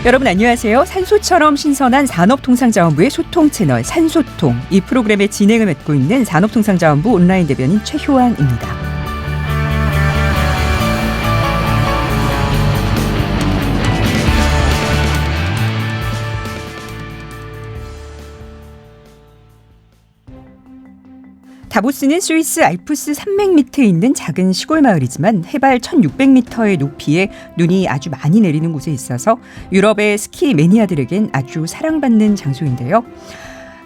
여러분 안녕하세요. 산소처럼 신선한 산업통상자원부의 소통 채널 산소통. 이 프로그램의 진행을 맡고 있는 산업통상자원부 온라인 대변인 최효안입니다. 다보스는 스위스 알프스 산맥 밑에 있는 작은 시골 마을이지만 해발 1600m의 높이에 눈이 아주 많이 내리는 곳에 있어서 유럽의 스키 매니아들에겐 아주 사랑받는 장소인데요.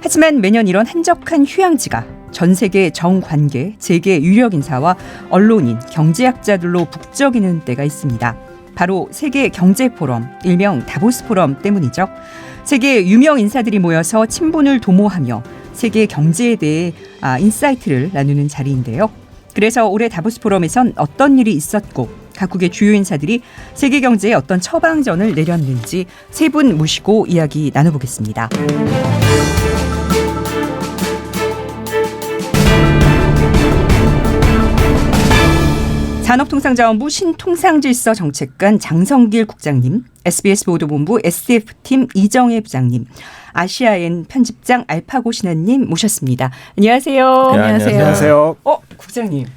하지만 매년 이런 한적한 휴양지가 전 세계 정관계, 재계 유력 인사와 언론인, 경제학자들로 북적이는 때가 있습니다. 바로 세계 경제 포럼, 일명 다보스 포럼 때문이죠. 세계 유명 인사들이 모여서 친분을 도모하며 세계 경제에 대해 인사이트를 나누는 자리인데요. 그래서 올해 다보스 포럼에선 어떤 일이 있었고 각국의 주요 인사들이 세계 경제에 어떤 처방전을 내렸는지 세 분 모시고 이야기 나눠보겠습니다. 산업통상자원부 신통상질서정책관 장성길 국장님, SBS 보도본부 SDF팀 이정혜 부장님, 아시아엔 편집장 알파고 신하님 모셨습니다. 안녕하세요. 네, 안녕하세요. 국장님.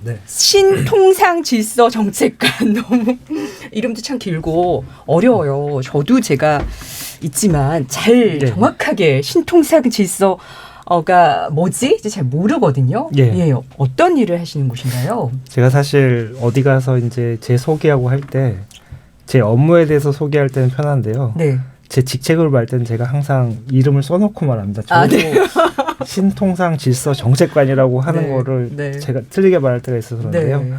네. 신통상질서정책관 너무 이름도 참 길고 어려워요. 저도 제가 있지만 잘 정확하게 신통상질서 가 뭐지? 이제 잘 모르거든요. 예. 어떤 일을 하시는 곳인가요? 제가 사실 어디 가서 이제 제 소개하고 할 때 제 업무에 대해서 소개할 때는 편한데요. 네. 제 직책을 말 때는 제가 항상 이름을 써놓고 말합니다. 저도 신통상 질서 정책관이라고 하는 거를 제가 틀리게 말할 때가 있어서 그런데요. 네.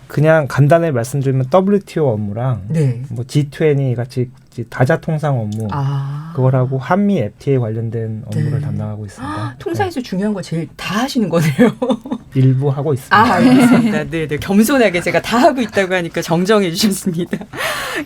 그냥 간단히 말씀드리면 WTO 업무랑 뭐 G20 같이 다자통상 업무 그거라고 한미 FTA 관련된 업무를 담당하고 있습니다. 통상에서 중요한 거 제일 다 하시는 거네요. 일부 하고 있습니다. 알겠습니다. 네, 겸손하게 제가 다 하고 있다고 하니까 정정해 주셨습니다.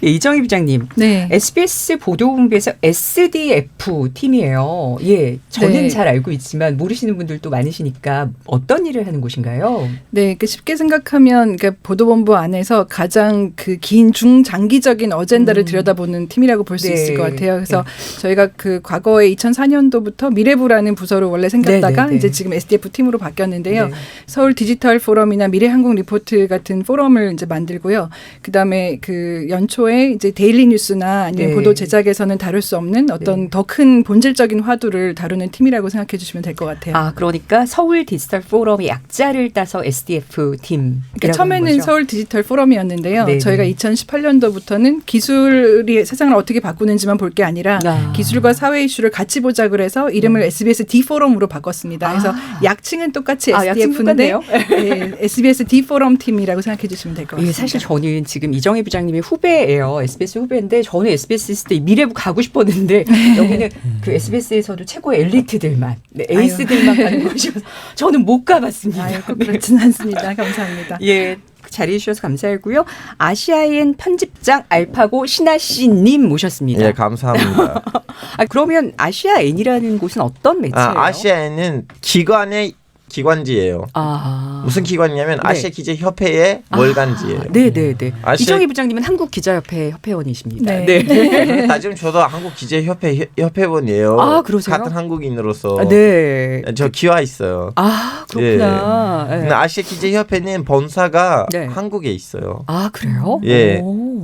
예, 이정희 부장님, SBS 보도본부에서 SDF 팀이에요. 예, 저는 잘 알고 있지만 모르시는 분들도 많으시니까 어떤 일을 하는 곳인가요? 네, 쉽게 생각하면 보도본부 안에서 가장 그 긴 중장기적인 어젠다를 들여다보는 팀이라고 볼 수 있을 것 같아요. 그래서 저희가 그 과거에 2004년도부터 미래부라는 부서로 원래 생겼다가 이제 지금 SDF 팀으로 바뀌었는데요. 서울 디지털 포럼이나 미래항공 리포트 같은 포럼을 이제 만들고요. 그다음에 그 연초에 이제 데일리 뉴스나 아니면 보도 제작에서는 다룰 수 없는 어떤 더 큰 본질적인 화두를 다루는 팀이라고 생각해 주시면 될 것 같아요. 그러니까 서울 디지털 포럼의 약자를 따서 SDF 팀. 그러니까 처음에는 거죠. 서울 디지털 포럼이었는데요. 저희가 2018년도부터는 기술이 세상을 어떻게 바꾸는지만 볼 게 아니라 기술과 사회 이슈를 같이 보자 그래서 이름을 SBS D 포럼으로 바꿨습니다. 그래서 약칭은 똑같이 SDF인데 SBS D 포럼 팀이라고 생각해 주시면 될 것 같습니다. 사실 저는 지금 이정희 부장님의 후배예요. SBS 후배인데 저는 SBS 있을 때 미래부 가고 싶었는데 여기는 그 SBS에서도 최고의 엘리트들만, 에이스들만 가는 곳이어서 저는 못 가봤습니다. 꼭 그렇지는 않습니다. 감사합니다. 자리해 주셔서 감사하고요. 아시아엔 편집장 알파고 신하 씨님 모셨습니다. 예, 감사합니다. 그러면 아시아엔이라는 곳은 어떤 매체예요? 아시아엔은 기관지예요. 무슨 기관이냐면 아시아기자협회의 월간지예요. 네네네. 이정희 부장님은 한국기자협회 협회원이십니다. 지금 저도 한국기자협회 협회원이에요. 그러세요? 같은 한국인으로서. 저 기와 있어요. 그렇구나. 근데 아시아기자협회는 본사가 한국에 있어요. 그래요?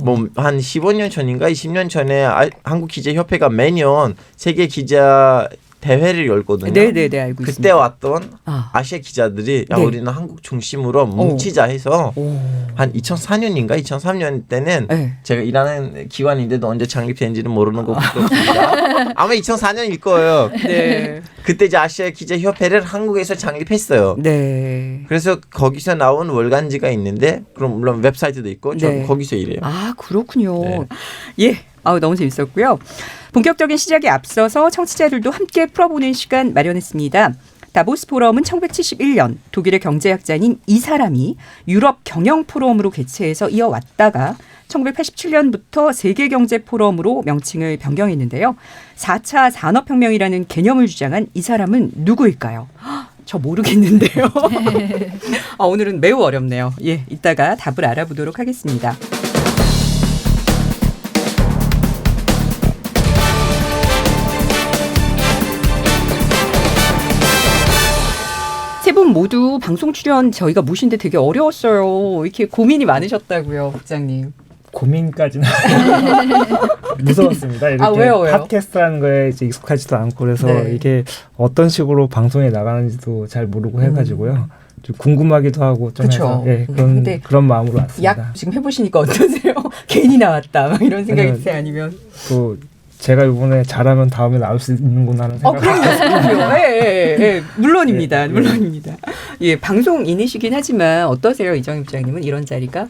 뭐 한 15년 전인가 20년 전에 한국기자협회가 매년 세계 기자 대회를 열거든요. 네네네, 알고 있습니다. 그때 왔던 아시아 기자들이 우리는 한국 중심으로 뭉치자 해서 한 2004년인가 2003년 때는 제가 일하는 기관인데도 언제 창립된지는 모르는 거고 그렇습니다. 아마 2004년일 거예요. 그때 이제 아시아 기자 협회를 한국에서 창립했어요. 그래서 거기서 나온 월간지가 있는데 그럼 물론 웹사이트도 있고 저는 거기서 일해요. 그렇군요. 너무 재밌었고요. 본격적인 시작에 앞서서 청취자들도 함께 풀어보는 시간 마련했습니다. 다보스 포럼은 1971년 독일의 경제학자인 이 사람이 유럽 경영 포럼으로 개최해서 이어왔다가 1987년부터 세계경제포럼으로 명칭을 변경했는데요. 4차 산업혁명이라는 개념을 주장한 이 사람은 누구일까요? 저 모르겠는데요. 오늘은 매우 어렵네요. 이따가 답을 알아보도록 하겠습니다. 분 모두 방송 출연 저희가 모신데 되게 어려웠어요. 이렇게 고민이 많으셨다고요, 국장님. 고민까지는 무서웠습니다. 이렇게 왜요? 팟캐스트라는 거에 이제 익숙하지도 않고 그래서 네. 이게 어떤 식으로 방송에 나가는지도 잘 모르고 해가지고요. 좀 궁금하기도 하고 좀 해서 예, 그런 마음으로 왔습니다. 약 지금 해보시니까 어떠세요? 괜히 나왔다 막 이런 생각이 드세요? 아니면 또 제가 이번에 잘하면 다음에 나올 수 있는구나 하는 생각. 그럼요. 예, 물론입니다. 물론입니다. 예, 방송인이시긴 하지만 어떠세요, 이정희 부장님은 이런 자리가?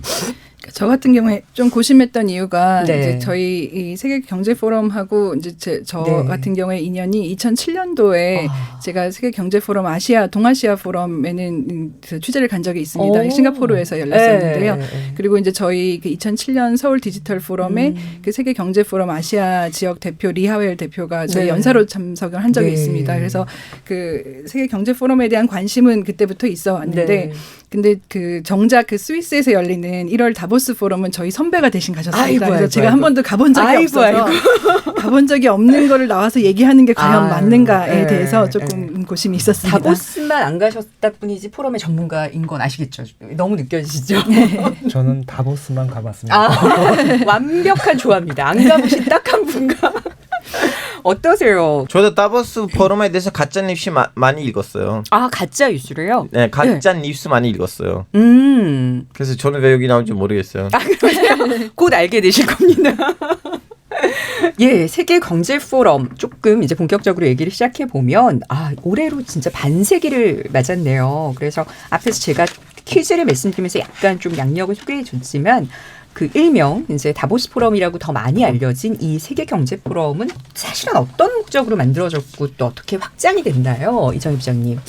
저 같은 경우에 좀 고심했던 이유가 네. 이제 저희 이 세계 경제 포럼하고 이제 저 네. 같은 경우에 인연이 2007년도에 제가 세계 경제 포럼 동아시아 포럼에는 취재를 간 적이 있습니다. 싱가포르에서 열렸었는데요. 그리고 이제 저희 그 2007년 서울 디지털 포럼에 그 세계 경제 포럼 아시아 지역 대표 리하웰 대표가 저희 연사로 참석을 한 적이 있습니다. 그래서 그 세계 경제 포럼에 대한 관심은 그때부터 있어 왔는데 근데 그 정작 그 스위스에서 열리는 1월 다보스 포럼은 저희 선배가 대신 가셨습니다. 그래서 제가 한 번도 가본 적이 없어서 가본 적이 없는 거를 나와서 얘기하는 게 과연 맞는가에 대해서 조금 고심이 있었습니다. 다보스만 안 가셨다 뿐이지 포럼의 전문가인 건 아시겠죠? 너무 느껴지시죠? 저는 다보스만 가봤습니다. 완벽한 조합입니다. 안 가보신 딱 한 분과. 어떠세요? 저도 다보스 포럼에 대해서 가짜 뉴스 많이 읽었어요. 가짜 뉴스를요? 네, 가짜 뉴스 많이 읽었어요. 그래서 저는 왜 여기 나온지 모르겠어요. 그러세요? 곧 알게 되실 겁니다. 예, 세계 경제 포럼 조금 이제 본격적으로 얘기를 시작해 보면 올해로 진짜 반세기를 맞았네요. 그래서 앞에서 제가 퀴즈를 말씀드리면서 약간 좀 양력을 소개해 줬지만 그 일명 이제 다보스 포럼이라고 더 많이 알려진 이 세계 경제 포럼은 사실은 어떤 목적으로 만들어졌고 또 어떻게 확장이 됐나요, 이정희 부장님?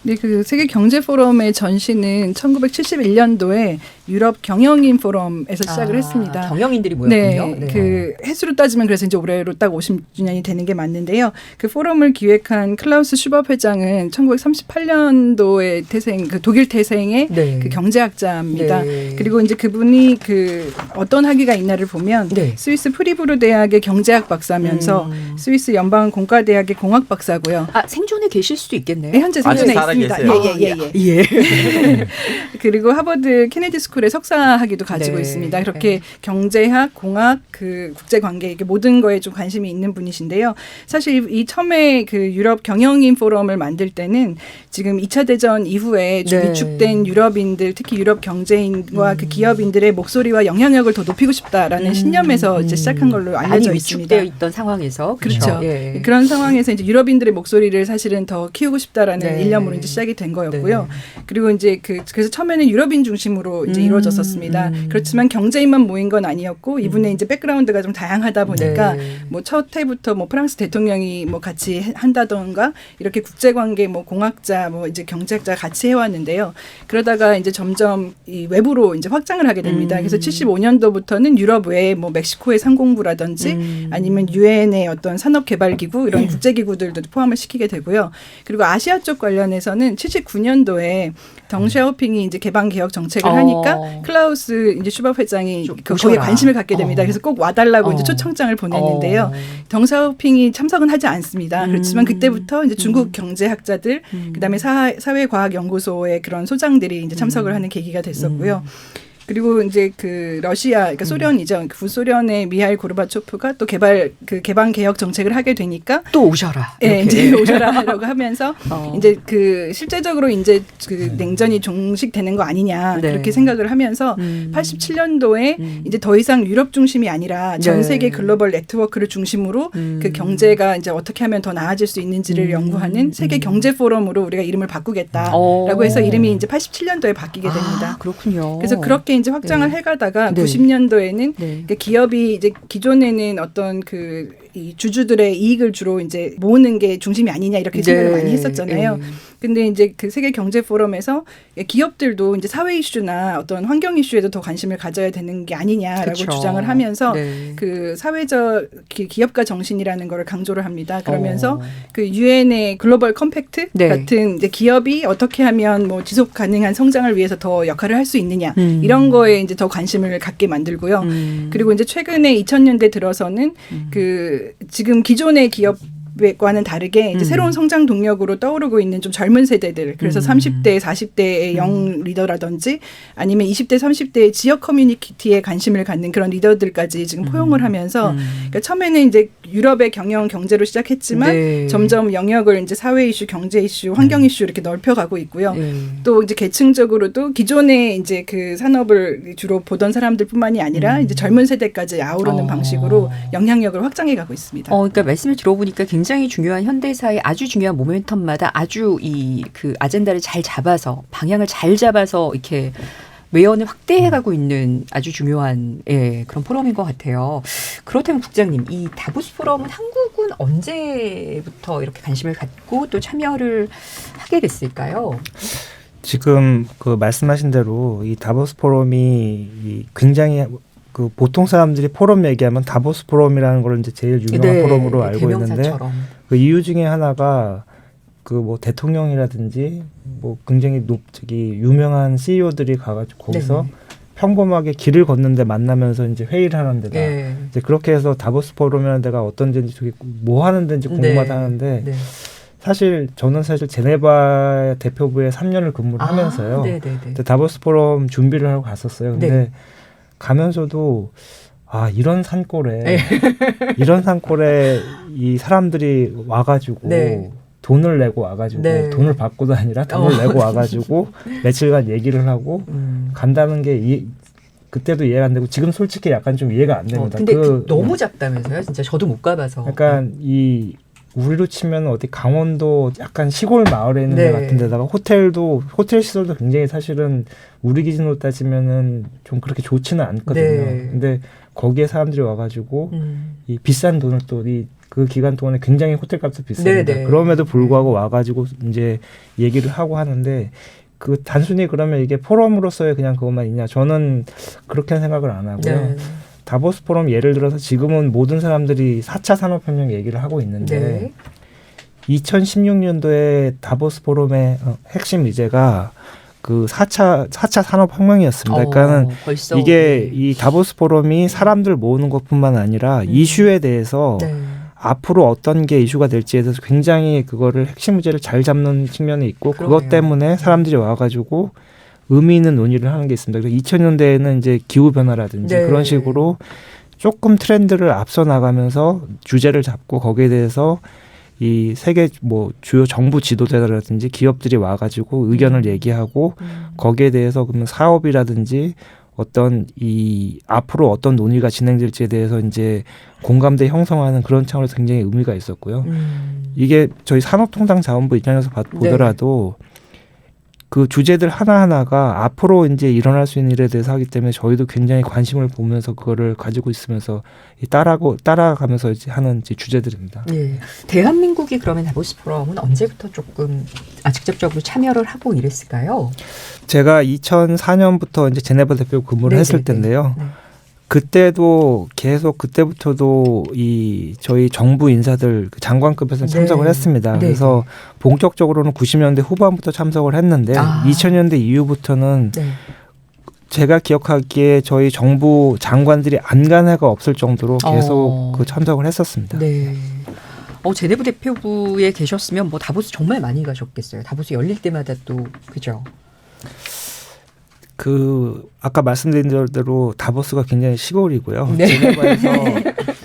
네, 그 세계 경제 포럼의 전시는 1971년도에 유럽 경영인 포럼에서 시작을 했습니다. 경영인들이 모였군요. 네, 그 해수로 따지면 그래서 이제 올해로 딱 50주년이 되는 게 맞는데요. 그 포럼을 기획한 클라우스 슈밥 회장은 1938년도에 태생, 그 독일 태생의 그 경제학자입니다. 그리고 이제 그분이 그 어떤 학위가 있나를 보면 스위스 프리부르 대학의 경제학 박사면서 스위스 연방 공과대학의 공학 박사고요. 생존에 계실 수도 있겠네요. 네, 현재 생존에 있습니다. 예. 그리고 하버드 케네디 스쿨의 석사 학위도 가지고 있습니다. 그렇게 경제학, 공학, 그 국제관계 이렇게 모든 거에 좀 관심이 있는 분이신데요. 사실 이 처음에 그 유럽 경영인 포럼을 만들 때는 지금 2차 대전 이후에 위축된 유럽인들, 특히 유럽 경제인과 그 기업인들의 목소리와 영향력을 더 높이고 싶다라는 신념에서 이제 시작한 걸로 알려져 있습니다. 위축되어 있던 상황에서 그렇죠. 그런 상황에서 이제 유럽인들의 목소리를 사실은 더 키우고 싶다라는 일념으로 이제 시작이 된 거였고요. 그리고 이제 그래서 처음에는 유럽인 중심으로 이제 이루어졌었습니다. 그렇지만 경제인만 모인 건 아니었고 이분의 이제 백그라운드가 좀 다양하다 보니까 뭐 첫 해부터 뭐 프랑스 대통령이 뭐 같이 한다던가 이렇게 국제관계 뭐 공학자 뭐 이제 경제학자 같이 해왔는데요. 그러다가 이제 점점 이 외부로 이제 확장을 하게 됩니다. 그래서 75년도부터는 유럽 외에 뭐 멕시코의 상공부라든지 아니면 유엔의 어떤 산업개발기구 이런 국제기구들도 포함을 시키게 되고요. 그리고 아시아 쪽 관련해서는 79년도에 덩샤오핑이 이제 개방 개혁 정책을 하니까 클라우스 이제 슈밥 회장이 거기에 관심을 갖게 됩니다. 그래서 꼭 와달라고 이제 초청장을 보냈는데요. 덩샤오핑이 참석은 하지 않습니다. 그렇지만 그때부터 이제 중국 경제학자들, 그다음에 사회과학연구소의 그런 소장들이 이제 참석을 하는 계기가 됐었고요. 그리고 이제 그 러시아, 그러니까 소련이죠. 구소련의 미하일 고르바초프가 또 개방 개혁 정책을 하게 되니까 또 오셔라. 네, 이제 오셔라라고 하면서 이제 그 실제적으로 이제 그 냉전이 종식되는 거 아니냐 그렇게 생각을 하면서 87년도에 이제 더 이상 유럽 중심이 아니라 전 세계 글로벌 네트워크를 중심으로 그 경제가 이제 어떻게 하면 더 나아질 수 있는지를 연구하는 세계 경제 포럼으로 우리가 이름을 바꾸겠다라고 해서 이름이 이제 87년도에 바뀌게 됩니다. 그렇군요. 그래서 그렇게 이제 확장을 해가다가 90년도에는 기업이 이제 기존에는 어떤 이 주주들의 이익을 주로 이제 모으는 게 중심이 아니냐 이렇게 생각을 많이 했었잖아요. 근데 이제 그 세계 경제 포럼에서 기업들도 이제 사회 이슈나 어떤 환경 이슈에도 더 관심을 가져야 되는 게 아니냐라고 주장을 하면서 그 사회적 기업가 정신이라는 걸 강조를 합니다. 그러면서 그 유엔의 글로벌 컴팩트 같은 이제 기업이 어떻게 하면 뭐 지속 가능한 성장을 위해서 더 역할을 할 수 있느냐 이런 거에 이제 더 관심을 갖게 만들고요. 그리고 이제 최근에 2000년대 들어서는 그 지금 기존의 기업 20대과는 다르게 이제 새로운 성장 동력으로 떠오르고 있는 좀 젊은 세대들, 그래서 30대, 40대의 영 리더라든지 아니면 20대, 30대의 지역 커뮤니티에 관심을 갖는 그런 리더들까지 지금 포용을 하면서 그러니까 처음에는 이제 유럽의 경제로 시작했지만 점점 영역을 이제 사회 이슈, 경제 이슈, 환경 이슈 이렇게 넓혀가고 있고요. 또 이제 계층적으로도 기존에 이제 그 산업을 주로 보던 사람들뿐만이 아니라 이제 젊은 세대까지 아우르는 방식으로 영향력을 확장해가고 있습니다. 그러니까 말씀을 들어보니까 굉장히 중요한 현대사의 아주 중요한 모멘텀마다 아주 이 그 아젠다를 잘 잡아서 방향을 잘 잡아서 이렇게 외연을 확대해가고 있는 아주 중요한 그런 포럼인 것 같아요. 그렇다면 국장님, 이 다보스 포럼은 한국은 언제부터 이렇게 관심을 갖고 또 참여를 하게 됐을까요? 지금 그 말씀하신 대로 이 다보스 포럼이 굉장히 그 보통 사람들이 포럼 얘기하면 다보스 포럼이라는 걸 이제 제일 유명한 포럼으로 알고 있는데 그 이유 중에 하나가 그 뭐 대통령이라든지 뭐 굉장히 유명한 CEO들이 가가지고 거기서 평범하게 길을 걷는데 만나면서 이제 회의를 하는 데다 이제 그렇게 해서 다보스 포럼이라는 데가 어떤 데인지 저기 뭐 하는 데인지 궁금하다 하는데 사실 저는 제네바 대표부에 3년을 근무를 하면서요. 다보스 포럼 준비를 하고 갔었어요. 근데 가면서도 이런 산골에 이 사람들이 와가지고 돈을 내고 와가지고 돈을 받고도 아니라 돈을 내고 와가지고 며칠간 얘기를 하고 간다는 게 그때도 이해가 안 되고 지금 솔직히 약간 좀 이해가 안 됩니다. 근데 너무 작다면서요? 진짜 저도 못 가봐서. 약간 우리로 치면 어디 강원도 약간 시골 마을에 있는 데 같은 데다가 호텔 시설도 굉장히 사실은 우리 기준으로 따지면은 좀 그렇게 좋지는 않거든요. 근데 거기에 사람들이 와가지고 이 비싼 돈을 또 그 기간 동안에 굉장히 호텔 값도 비쌉니다. 그럼에도 불구하고 와가지고 이제 얘기를 하고 하는데 그 단순히 그러면 이게 포럼으로서의 그냥 그것만 있냐? 저는 그렇게 생각을 안 하고요. 다보스 포럼 예를 들어서 지금은 모든 사람들이 4차 산업혁명 얘기를 하고 있는데 2016년도에 다보스 포럼의 핵심 의제가 그 4차 산업혁명이었습니다. 그러니까는 이게 이 다보스 포럼이 사람들 모으는 것뿐만 아니라 이슈에 대해서 앞으로 어떤 게 이슈가 될지에 대해서 굉장히 그거를 핵심 의제를 잘 잡는 측면이 있고 그것 때문에 사람들이 와가지고 의미 있는 논의를 하는 게 있습니다. 그래서 2000년대에는 이제 기후변화라든지 그런 식으로 조금 트렌드를 앞서 나가면서 주제를 잡고 거기에 대해서 이 세계 뭐 주요 정부 지도자라든지 기업들이 와가지고 의견을 얘기하고 거기에 대해서 그러면 사업이라든지 어떤 앞으로 어떤 논의가 진행될지에 대해서 이제 공감대 형성하는 그런 차원에서 굉장히 의미가 있었고요. 이게 저희 산업통상자원부 입장에서 보더라도 그 주제들 하나하나가 앞으로 이제 일어날 수 있는 일에 대해서 하기 때문에 저희도 굉장히 관심을 보면서 그거를 가지고 있으면서 따라가면서 이제 하는 이제 주제들입니다. 대한민국이 그러면 다보스 포럼은 언제부터 조금 직접적으로 참여를 하고 이랬을까요? 제가 2004년부터 이제 제네바 대표 근무를 했을 텐데요. 그때도 계속 그때부터도 저희 정부 인사들 장관급에서 참석을 했습니다. 그래서 본격적으로는 90년대 후반부터 참석을 했는데 2000년대 이후부터는 제가 기억하기에 저희 정부 장관들이 안 간 해가 없을 정도로 계속 그 참석을 했었습니다. 제네바 대표부에 계셨으면 뭐 다보스 정말 많이 가셨겠어요. 다보스 열릴 때마다 또 그죠? 아까 말씀드린 대로 다보스가 굉장히 시골이고요. 제네바에서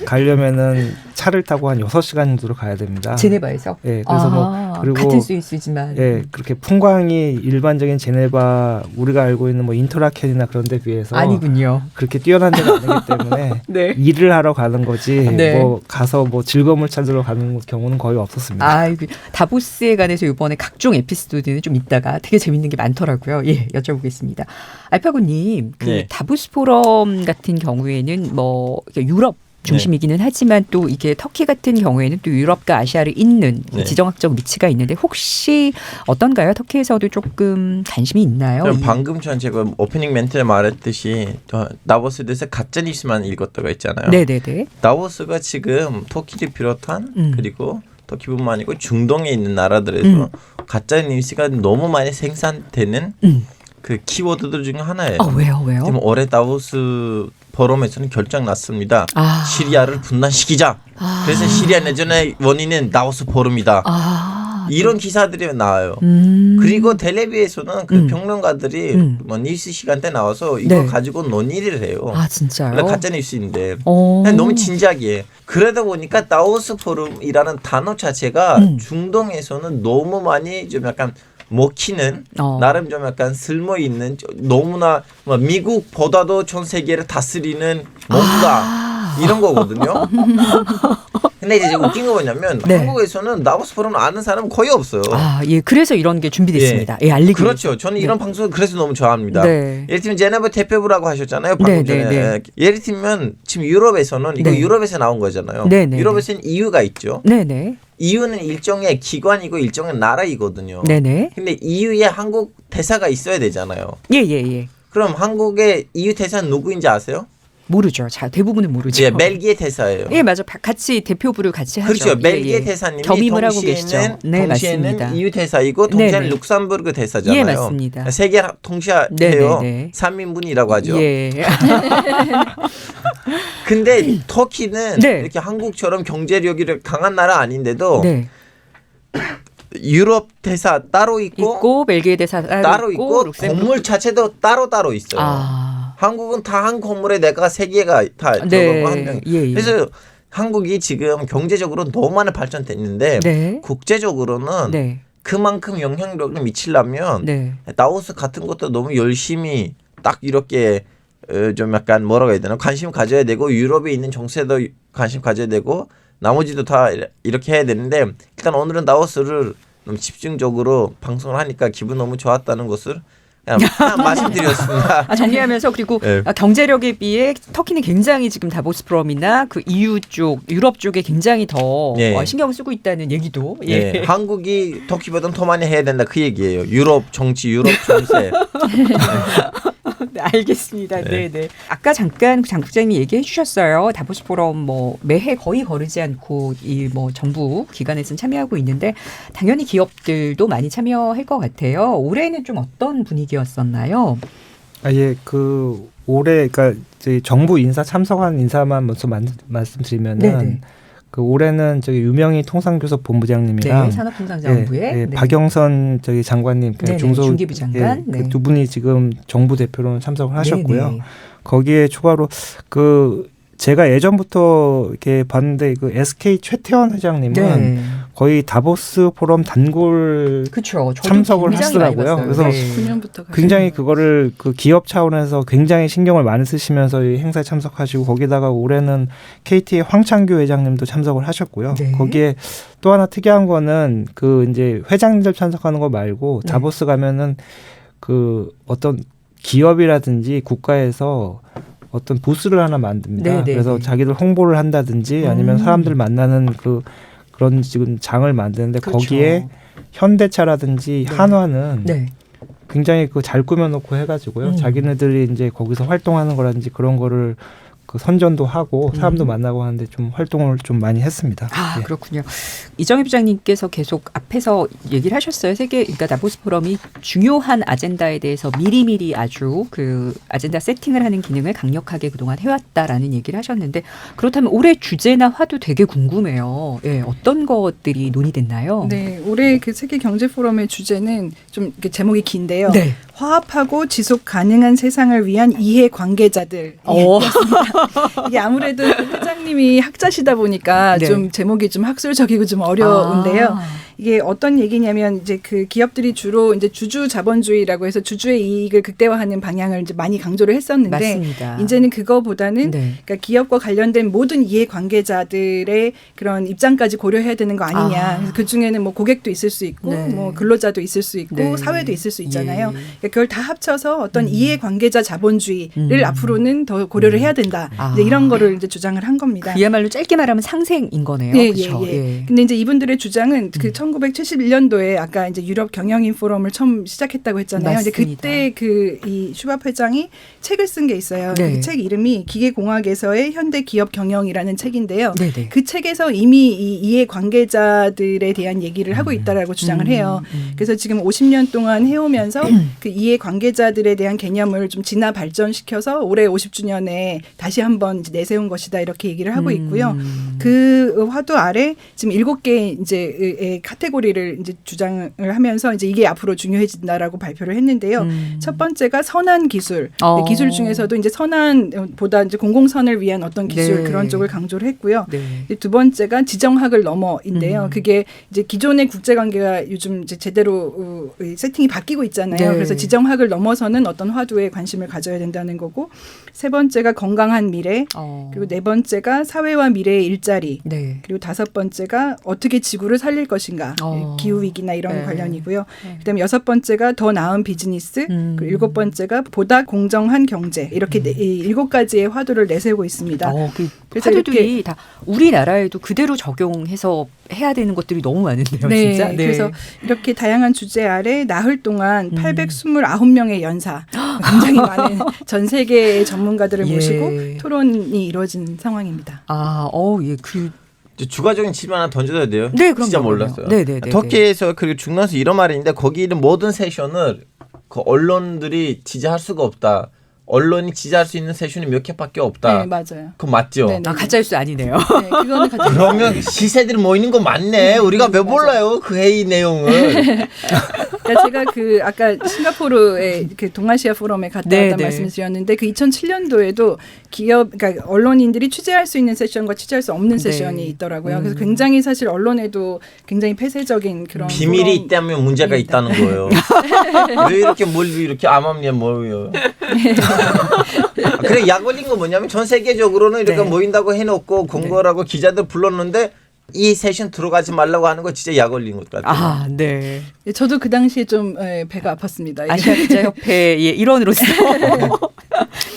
가려면은 차를 타고 한 6시간 정도로 가야 됩니다. 제네바에서? 그래서 그리고 같은 스위스지만. 그렇게 풍광이 일반적인 제네바 우리가 알고 있는 뭐 인터라켄이나 그런 데 비해서 아니군요. 그렇게 뛰어난 데가 아니기 때문에 일을 하러 가는 거지 뭐 가서 뭐 즐거움을 찾으러 가는 경우는 거의 없었습니다. 다보스에 관해서 이번에 각종 에피소드는 좀 있다가 되게 재밌는 게 많더라고요. 여쭤보겠습니다. 알파고님, 다보스 포럼 같은 경우에는 뭐 유럽 중심이기는 하지만 또 이게 터키 같은 경우에는 또 유럽과 아시아를 잇는 지정학적 위치가 있는데 혹시 어떤가요? 터키에서도 조금 관심이 있나요? 방금 전 제가 오프닝 멘트에 말했듯이 다보스에 대해서 가짜 뉴스만 읽었다가 있잖아요. 다보스가 지금 터키를 비롯한 그리고 터키뿐만 아니고 중동에 있는 나라들에서 가짜 뉴스가 너무 많이 생산되는 그 키워드들 중에 하나예요. 왜요? 지금 올해 다보스 포럼에서는 결정 났습니다. 시리아를 분단시키자. 그래서 시리아 내전의 원인은 다보스 포럼이다. 이런 기사들이 나와요. 그리고 텔레비에서는 그 평론가들이 뭐 뉴스 시간대 나와서 이거 가지고 논의를 해요. 진짜요? 가짜 뉴스인데 너무 진지하게. 그러다 보니까 다보스 포럼이라는 단어 자체가 중동에서는 너무 많이 좀 약간 먹히는 나름 좀 약간 쓸모 있는 너무나 뭐 미국보다도 전 세계를 다스리는 뭔가 이런 거거든요. 근데 이제 웃긴 거 뭐냐면 한국에서는 다보스 포럼 아는 사람은 거의 없어요. 예, 그래서 이런 게 준비됐습니다. 예, 알리기. 그렇죠. 저는 이런 방송을 그래서 너무 좋아합니다. 예를 들면 제네바 대표부라고 하셨잖아요. 방금 전에. 예를 들면 지금 유럽에서는 이거 유럽에서 나온 거잖아요. 유럽에서는 EU가 있죠. EU는 일종의 기관이고 일종의 나라이거든요. 근데 EU에 한국 대사가 있어야 되잖아요. 예. 그럼 한국의 EU 대사는 누구인지 아세요? 모르죠. 대부분은 모르죠. 예, 벨기에 대사예요. 예, 맞아. 같이 대표부를 같이 하죠. 그렇죠. 벨기에 대사님이 겸임을 하고 계시죠. 네, 동시에는 맞습니다. EU 대사이고 동시에는 룩셈부르크 대사잖아요. 예, 맞습니다. 세 개 동시에 해요. 3인분이라고 하죠. 예. 근데 터키는 이렇게 한국처럼 경제력이 강한 나라 아닌데도 유럽 대사 따로 있고 벨기에 대사 따로 있고 건물 자체도 따로 있어요. 한국은 다 한 건물에 내가 세 개가 다 들어가고 한 명. 그래서 한국이 지금 경제적으로 너무 많이 발전됐는데 국제적으로는 그만큼 영향력을 미치려면 다보스 같은 것도 너무 열심히 딱 이렇게 좀 약간 뭐라고 해야 되나 관심 가져야 되고 유럽에 있는 정세도 관심 가져야 되고 나머지도 다 이렇게 해야 되는데 일단 오늘은 다보스를 너무 집중적으로 방송을 하니까 기분 너무 좋았다는 것을 그냥 말씀드렸습니다. 정리하면서 그리고 경제력에 비해 터키는 굉장히 지금 다보스 포럼이나 그 EU 쪽, 유럽 쪽에 굉장히 더 신경을 쓰고 있다는 얘기도. 한국이 터키보다는 더 많이 해야 된다 그 얘기예요. 유럽 정치, 유럽 정세. 네, 알겠습니다. 네. 아까 잠깐 장 국장님이 얘기해 주셨어요. 다보스 포럼 뭐 매해 거의 거르지 않고 이 뭐 정부 기관에서는 참여하고 있는데 당연히 기업들도 많이 참여할 것 같아요. 올해는 좀 어떤 분위기였었나요? 그 올해 그러니까 정부 인사 참석한 인사만 먼저 말씀드리면은 그 올해는 유명희 통상교섭 본부장님이랑 산업통상자원부의 박영선 장관님 중기부 장관 그 두 분이 지금 정부 대표로 참석을 하셨고요. 거기에 추가로 제가 예전부터 이렇게 봤는데 그 SK 최태원 회장님은 거의 다보스 포럼 단골 참석을 하시더라고요. 그래서 굉장히 그거를 그 기업 차원에서 굉장히 신경을 많이 쓰시면서 이 행사에 참석하시고 거기다가 올해는 KT의 황창규 회장님도 참석을 하셨고요. 거기에 또 하나 특이한 거는 그 이제 회장님들 참석하는 거 말고 다보스 가면은 그 어떤 기업이라든지 국가에서 어떤 부스를 하나 만듭니다. 그래서 자기들 홍보를 한다든지 아니면 사람들 만나는 그런 지금 장을 만드는데 거기에 현대차라든지 한화는 굉장히 잘 꾸며놓고 해가지고요. 자기네들이 이제 거기서 활동하는 거라든지 그런 거를 선전도 하고 사람도 만나고 하는데 좀 활동을 좀 많이 했습니다. 그렇군요. 이정희 부장님께서 계속 앞에서 얘기를 하셨어요. 그러니까 다보스 포럼이 중요한 아젠다에 대해서 미리미리 아주 그 아젠다 세팅을 하는 기능을 강력하게 그동안 해왔다라는 얘기를 하셨는데 그렇다면 올해 주제나 화두 되게 궁금해요. 어떤 것들이 논의됐나요? 네, 올해 그 세계 경제 포럼의 주제는 좀 제목이 긴데요. 화합하고 지속 가능한 세상을 위한 이해 관계자들. 이게 아무래도 회장님이 학자시다 보니까 좀 제목이 좀 학술적이고 좀 어려운데요. 이게 어떤 얘기냐면 이제 그 기업들이 주로 이제 주주 자본주의라고 해서 주주의 이익을 극대화하는 방향을 이제 많이 강조를 했었는데 맞습니다. 이제는 그거보다는 그러니까 기업과 관련된 모든 이해 관계자들의 그런 입장까지 고려해야 되는 거 아니냐. 그래서 그 중에는 뭐 고객도 있을 수 있고 뭐 근로자도 있을 수 있고 사회도 있을 수 있잖아요. 그러니까 그걸 다 합쳐서 어떤 이해 관계자 자본주의를 앞으로는 더 고려를 해야 된다. 이제 이런 거를 이제 주장을 한 겁니다. 그야말로 짧게 말하면 상생인 거네요. 그렇죠? 근데 이제 이분들의 주장은 그 1971년도에 아까 이제 유럽 경영인 포럼을 처음 시작했다고 했잖아요. 이제 그때 이 슈밥 회장이 책을 쓴 게 있어요. 네. 그 책 이름이 기계공학에서의 현대 기업 경영이라는 책인데요. 네네. 그 책에서 이미 이 이해 관계자들에 대한 얘기를 하고 있다라고 주장을 해요. 그래서 지금 50년 동안 해오면서 그 이해 관계자들에 대한 개념을 좀 진화 발전시켜서 올해 50주년에 다시 한번 이제 내세운 것이다 이렇게 얘기를 하고 있고요. 그 화두 아래 지금 7개 이제 카테고리를 이제 주장을 하면서 이제 이게 앞으로 중요해진다라고 발표를 했는데요. 첫 번째가 선한 기술, 기술 중에서도 이제 선한보다 이제 공공선을 위한 어떤 기술 네. 그런 쪽을 강조를 했고요. 네. 두 번째가 지정학을 넘어인데요. 그게 이제 기존의 국제관계가 요즘 이제 제대로 세팅이 바뀌고 있잖아요. 네. 그래서 지정학을 넘어서는 어떤 화두에 관심을 가져야 된다는 거고, 세 번째가 건강한 미래, 그리고 네 번째가 사회와 미래의 일자리, 네. 그리고 다섯 번째가 어떻게 지구를 살릴 것인가, 기후 위기나 이런 네. 관련이고요. 그다음에 여섯 번째가 더 나은 비즈니스, 그리고 일곱 번째가 보다 공정한 경제, 이렇게 이 7가지의 화두를 내세우고 있습니다. 그 그래서 화두들이 이렇게 다 우리나라에도 그대로 적용해서 해야 되는 것들이 너무 많은데요. 네, 진짜. 네. 그래서 이렇게 다양한 주제 아래 나흘 동안 829명의 연사, 굉장히 많은 전 세계의 전문가들을 예. 모시고 토론이 이루어진 상황입니다. 예, 주가적인 질문 하나 던져야 돼요. 네, 그럼요, 진짜 그럼요. 몰랐어요. 네네네. 터키에서 그리고 중남에서 이런 말이 있는데 거기 있는 모든 세션을 그 언론들이 지지할 수가 없다. 언론이 지지할 수 있는 세션이 몇 개밖에 없다. 네, 맞아요. 그건 맞죠? 네네. 가짜뉴스 아니네요. 네, 그거는 가짜. 그러면 시세들이 모이는 거 맞네. 우리가 왜 몰라요? 그 회의 내용을. 그러니까 제가 그 아까 싱가포르의 그 동아시아 포럼에 갔다 네, 왔다는 네. 말씀을 드렸는데 그 2007년도에도 그러니까 언론인들이 취재할 수 있는 세션과 취재할 수 없는 세션이 있더라고요. 그래서 굉장히 사실 언론에도 굉장히 폐쇄적인 그런 비밀이 있다면 문제가 입니다. 있다는 거예요. 왜 이렇게 뭘 이렇게 암암리에 모여요? 그래 약 올린 건 뭐냐면 전 세계적으로는 이렇게 네. 모인다고 해놓고 공고라고 기자들 불렀는데 이 세션 들어가지 말라고 하는 거 진짜 약 올린 것 같아요. 네. 저도 그 당시에 좀 배가 아팠습니다. 아시아 기자협회의 일원으로서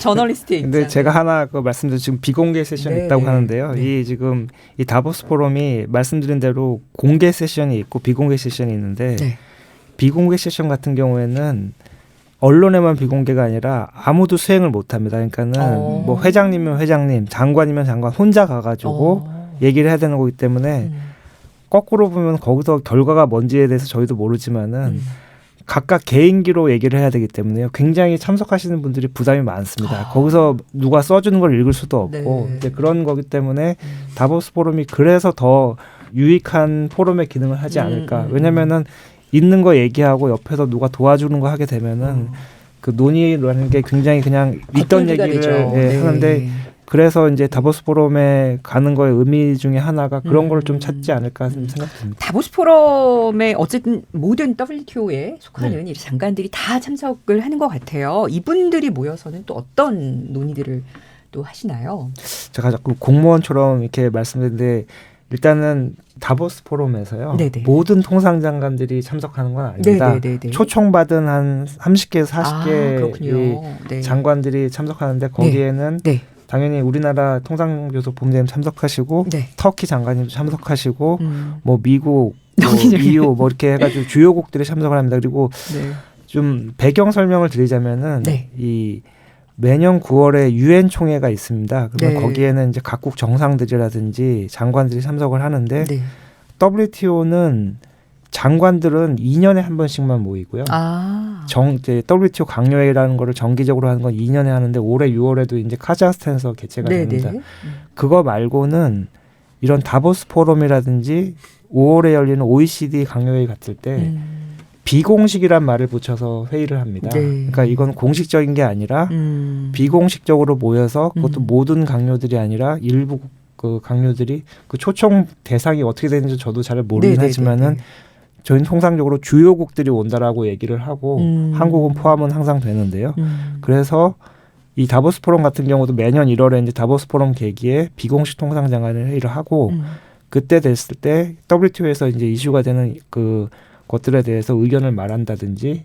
저널리스트의 입장. 근데 제가 하나 말씀드린 지금 비공개 세션이 네, 있다고 네. 하는데요. 네. 이 지금 이 다보스 포럼이 말씀드린 대로 공개 세션이 있고 비공개 세션이 있는데 네. 비공개 세션 같은 경우에는 언론에만 비공개가 아니라 아무도 수행을 못합니다. 그러니까는 뭐 회장님이면 회장님, 장관이면 장관 혼자 가가지고 얘기를 해야 되는 거기 때문에 거꾸로 보면 거기서 결과가 뭔지에 대해서 저희도 모르지만은 각각 개인기로 얘기를 해야 되기 때문에요. 굉장히 참석하시는 분들이 부담이 많습니다. 거기서 누가 써주는 걸 읽을 수도 없고 네. 이제 그런 거기 때문에 다보스 포럼이 그래서 더 유익한 포럼의 기능을 하지 않을까. 왜냐면은 있는 거 얘기하고 옆에서 누가 도와주는 거 하게 되면은 그 논의라는 게 굉장히 그냥 있던 얘기를 하는데 그래서 이제 다보스 포럼에 가는 거의 의미 중에 하나가 그런 걸 좀 찾지 않을까 생각됩니다. 다보스 포럼에 어쨌든 모든 WTO에 속하는 이 장관들이 다 참석을 하는 것 같아요. 이분들이 모여서는 또 어떤 논의들을 또 하시나요? 제가 자꾸 공무원처럼 이렇게 말씀드리는데 일단은 다보스 포럼에서요. 네네. 모든 통상장관들이 참석하는 건 아닙니다. 네네네네. 초청받은 한 30개, 40개 그렇군요. 네. 장관들이 참석하는데 거기에는 네. 당연히 우리나라 통상교섭 본부장님 참석하시고 네. 터키 장관님도 참석하시고 뭐 미국, 뭐 여기저기. EU 뭐 이렇게 해가지고 주요국들이 참석을 합니다. 그리고 네. 좀 배경 설명을 드리자면은 네. 이 매년 9월에 유엔 총회가 있습니다. 그러면 네. 거기에는 이제 각국 정상들이라든지 장관들이 참석을 하는데 네. WTO는 장관들은 2년에 한 번씩만 모이고요. 이제 WTO 강요회의라는 거를 정기적으로 하는 건 2년에 하는데 올해 6월에도 이제 카자흐스탄에서 개최가 됩니다. 그거 말고는 이런 다보스 포럼이라든지 5월에 열리는 OECD 강요회의 같을 때 비공식이란 말을 붙여서 회의를 합니다. 네. 그러니까 이건 공식적인 게 아니라 비공식적으로 모여서 그것도 모든 강요들이 아니라 일부 그 강요들이 그 초청 대상이 어떻게 되는지 저도 잘 모르긴 하지만은 저희는 통상적으로 주요국들이 온다라고 얘기를 하고 한국은 포함은 항상 되는데요. 그래서 이 다보스 포럼 같은 경우도 매년 1월에 이제 다보스 포럼 계기에 비공식 통상장관 회의를 하고 그때 됐을 때 WTO에서 이제 이슈가 되는 그 것들에 대해서 의견을 말한다든지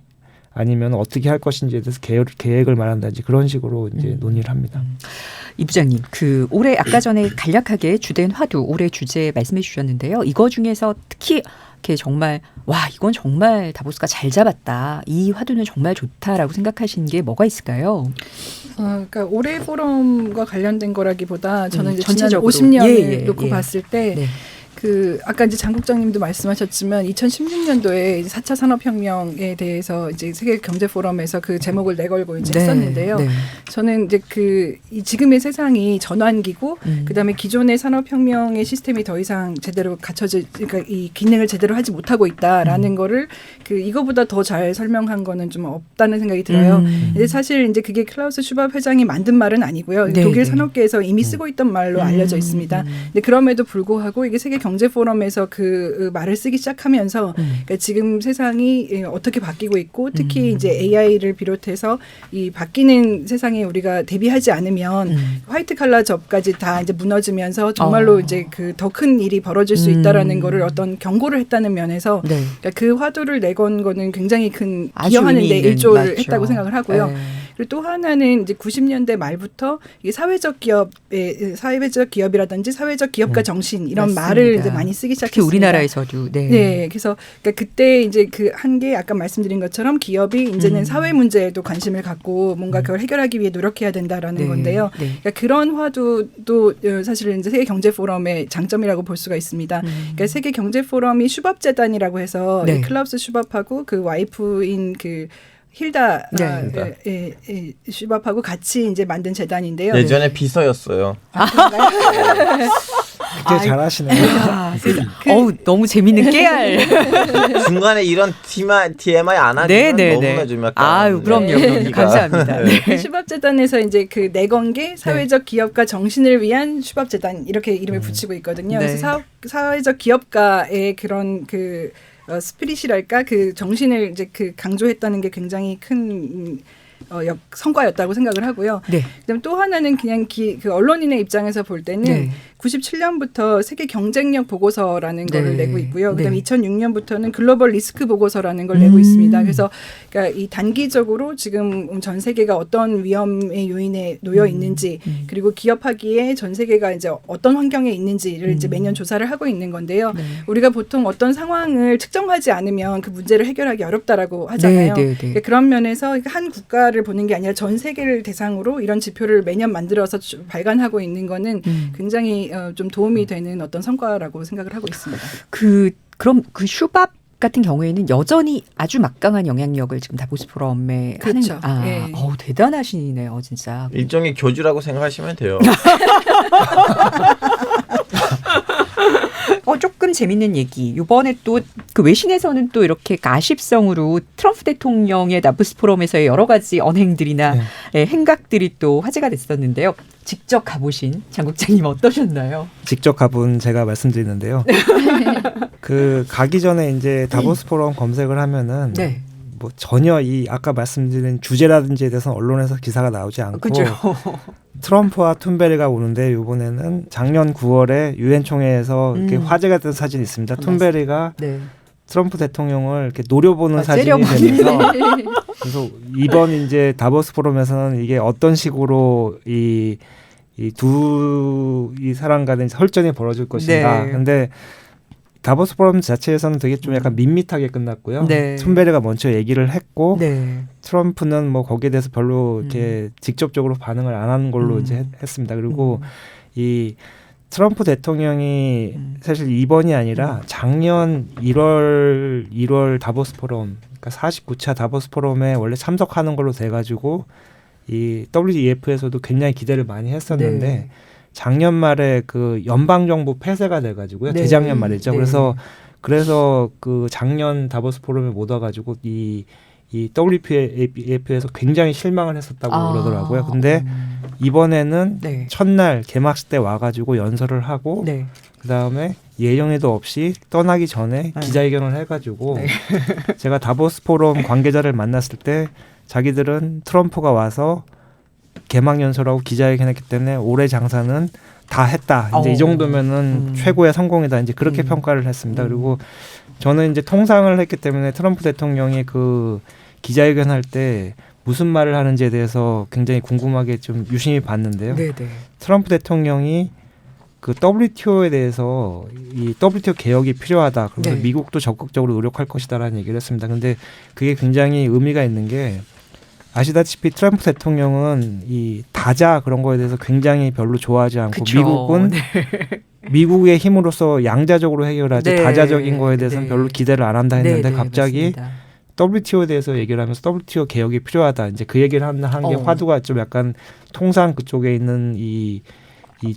아니면 어떻게 할 것인지에 대해서 계획을 말한다든지 그런 식으로 이제 논의를 합니다. 이 부장님, 그 올해 아까 전에 간략하게 주된 화두 올해 주제 말씀해 주셨는데요. 이거 중에서 특히 이렇게 정말 와 이건 정말 다보스가 잘 잡았다. 이 화두는 정말 좋다라고 생각하시는 게 뭐가 있을까요? 그러니까 올해 포럼과 관련된 거라기보다 저는 이제 지난 전체적으로 50년을 놓고 봤을 때 네. 그 아까 이제 장 국장님도 말씀하셨지만 2016년도에 4차 산업혁명에 대해서 이제 세계 경제 포럼에서 그 제목을 내걸고 이제 했었는데요. 네. 저는 이제 그 지금의 세상이 전환기고 그다음에 기존의 산업혁명의 시스템이 더 이상 제대로 그러니까 이 기능을 제대로 하지 못하고 있다라는 거를 그 이거보다 더 잘 설명한 거는 좀 없다는 생각이 들어요. 근데 사실 이제 그게 클라우스 슈밥 회장이 만든 말은 아니고요. 네, 독일 산업계에서 이미 쓰고 있던 말로 알려져 있습니다. 근데 그럼에도 불구하고 이게 세계 경제 포럼에서 그 말을 쓰기 시작하면서 그러니까 지금 세상이 어떻게 바뀌고 있고 특히 이제 AI를 비롯해서 이 바뀌는 세상에 우리가 대비하지 않으면 화이트 칼라 잡까지 다 이제 무너지면서 정말로 이제 그 더 큰 일이 벌어질 수 있다라는 거를 어떤 경고를 했다는 면에서 네. 그러니까 그 화두를 내건 거는 굉장히 큰 기여하는 데 일조를 맞죠. 했다고 생각을 하고요. 그리고 또 하나는 이제 90년대 말부터 이게 사회적 기업이라든지 사회적 기업가 정신 이런 맞습니다. 말을 이제 많이 쓰기 시작했습니다. 특히 우리나라에서도. 네. 네. 그래서 그러니까 그때 이제 그 한 게 아까 말씀드린 것처럼 기업이 이제는 사회 문제에도 관심을 갖고 뭔가 그걸 해결하기 위해 노력해야 된다라는 네. 건데요. 네. 그러니까 그런 화두도 사실은 이제 세계 경제 포럼의 장점이라고 볼 수가 있습니다. 그러니까 세계 경제 포럼이 슈밥 재단이라고 해서 네. 클라우스 슈밥하고 그 와이프인 그 힐다 슈밥하고 같이 이제 만든 재단인데요. 예전에 비서였어요. 굉장히 잘하시네요. 어우 너무 재밌는 깨알. 중간에 이런 TMI 안 하면 너무나 좀 약간. 아유 그럼요. 감사합니다. 네. 슈밥재단에서 이제 그 내건 게 사회적 기업가 정신을 위한 슈밥재단 이렇게 이름을 붙이고 있거든요. 네. 그래서 사회적 기업가의 그런 그 스피릿이랄까 그 정신을 이제 그 강조했다는 게 굉장히 큰 성과였다고 생각을 하고요. 네. 그다음 또 하나는 그냥 그 언론인의 입장에서 볼 때는 97년부터 세계 경쟁력 보고서라는 거를 내고 있고요. 그다음에 2006년부터는 글로벌 리스크 보고서라는 걸 내고 있습니다. 그래서 그러니까 이 단기적으로 지금 전 세계가 어떤 위험의 요인에 놓여 있는지 그리고 기업하기에 전 세계가 이제 어떤 환경에 있는지를 이제 매년 조사를 하고 있는 건데요. 우리가 보통 어떤 상황을 측정하지 않으면 그 문제를 해결하기 어렵다라고 하잖아요. 그러니까 그런 면에서 한 국가를 보는 게 아니라 전 세계를 대상으로 이런 지표를 매년 만들어서 발간하고 있는 거는 굉장히 좀 도움이 되는 어떤 성과라고 생각을 하고 있습니다. 그럼 그 슈밥 같은 경우에는 여전히 아주 막강한 영향력을 지금 다보스 포럼에 그렇죠. 하는 대단하시네요, 진짜. 일종의 교주라고 생각하시면 돼요. 조금 재밌는 얘기. 이번에 또 그 외신에서는 또 이렇게 가십성으로 트럼프 대통령의 다보스 포럼에서의 여러 가지 언행들이나 행각들이 또 화제가 됐었는데요. 직접 가보신 장 국장님 어떠셨나요? 직접 가본 제가 말씀드리는데요. 그 가기 전에 이제 다보스 포럼 검색을 하면은 뭐 전혀 이 아까 말씀드린 주제라든지에 대해서는 언론에서 기사가 나오지 않고 그렇죠. 트럼프와 툰베리가 오는데 이번에는 작년 9월에 유엔 총회에서 이렇게 화제가 된 사진이 있습니다. 툰베리가 트럼프 대통령을 이렇게 노려보는 사진이 되면서 그래서 이번 이제 다보스 포럼에서는 이게 어떤 식으로 이 사람 간의 설전이 벌어질 것인가. 근데 다보스 포럼 자체에서는 되게 좀 약간 밋밋하게 끝났고요. 툰베리가 먼저 얘기를 했고 트럼프는 뭐 거기에 대해서 별로 이렇게 직접적으로 반응을 안 하는 걸로 이제 했습니다. 그리고 이 트럼프 대통령이 사실 이번이 아니라 작년 1월 다보스 포럼, 그러니까 49차 다보스 포럼에 원래 참석하는 걸로 돼가지고 이 WEF에서도 굉장히 기대를 많이 했었는데 작년 말에 그 연방 정부 폐쇄가 돼가지고요. 재작년 말이죠. 그래서 그 작년 다보스 포럼에 못 와가지고 이 WEF에서 굉장히 실망을 했었다고 그러더라고요. 근데 이번에는 첫날 개막식 때 와가지고 연설을 하고 그 다음에 예정에도 없이 떠나기 전에 기자회견을 해가지고 제가 다보스 포럼 관계자를 만났을 때 자기들은 트럼프가 와서 개막 연설하고 기자회견했기 때문에 올해 장사는 다 했다. 이제 이 정도면은 최고의 성공이다. 이제 그렇게 평가를 했습니다. 그리고 저는 이제 통상을 했기 때문에 트럼프 대통령이 그 기자회견할 때 무슨 말을 하는지에 대해서 굉장히 궁금하게 좀 유심히 봤는데요. 네네. 트럼프 대통령이 그 WTO에 대해서 이 WTO 개혁이 필요하다. 그래서 네. 미국도 적극적으로 노력할 것이다라는 얘기를 했습니다. 근데 그게 굉장히 의미가 있는 게 아시다시피 트럼프 대통령은 이 다자 그런 거에 대해서 굉장히 별로 좋아하지 않고 그쵸. 미국은 네. 미국의 힘으로서 양자적으로 해결하지 네. 다자적인 거에 대해서는 네. 별로 기대를 안 한다 했는데 네, 갑자기 맞습니다. WTO에 대해서 얘기를 하면서 WTO 개혁이 필요하다. 이제 그 얘기를 한 게 화두가 좀 약간 통상 그쪽에 있는 이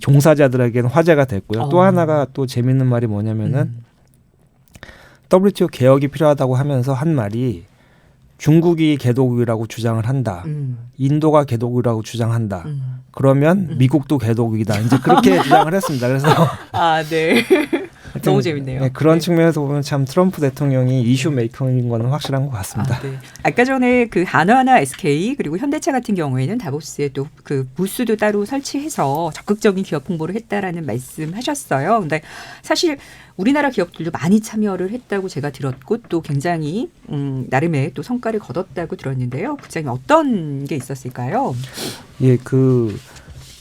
종사자들에게는 화제가 됐고요. 또 하나가 또 재밌는 말이 뭐냐면은 WTO 개혁이 필요하다고 하면서 한 말이 중국이 개도국이라고 주장을 한다. 인도가 개도국이라고 주장한다. 그러면 미국도 개도국이다. 이제 그렇게 주장을 했습니다. 그래서 아, 네. 너무 재밌네요. 네, 그런 네. 측면에서 보면 참 트럼프 대통령이 이슈 메이커인 거는 확실한 것 같습니다. 아, 네. 아까 전에 그 하나하나 SK 그리고 현대차 같은 경우에는 다보스에 또 그 부스도 따로 설치해서 적극적인 기업 홍보를 했다라는 말씀하셨어요. 근데 사실 우리나라 기업들도 많이 참여를 했다고 제가 들었고 또 굉장히 나름의 또 성과를 거뒀다고 들었는데요. 부장님 어떤 게 있었을까요? 예,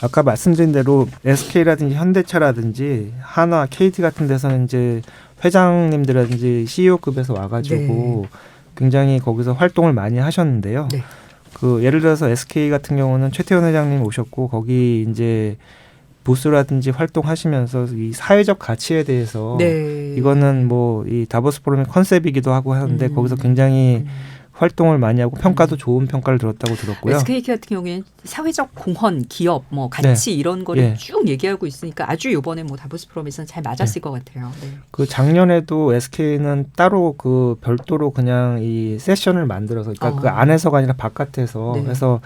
아까 말씀드린 대로 SK라든지 현대차라든지 하나, KT 같은 데서는 이제 회장님들이라든지 CEO급에서 와가지고 네. 굉장히 거기서 활동을 많이 하셨는데요. 네. 예를 들어서 SK 같은 경우는 최태원 회장님 오셨고 거기 이제 부스라든지 활동하시면서 이 사회적 가치에 대해서 네. 이거는 뭐 이 다보스 포럼의 컨셉이기도 하고 하는데 거기서 굉장히 활동을 많이 하고 평가도 좋은 평가를 들었다고 들었고요. SK 같은 경우에는 사회적 공헌, 기업, 뭐 가치 이런 거를 쭉 얘기하고 있으니까 아주 이번에 뭐 다보스 포럼에서는 잘 맞았을 것 같아요. 네. 작년에도 SK는 따로 별도로 그냥 이 세션을 만들어서 그러니까 그 안에서가 아니라 바깥에서 해서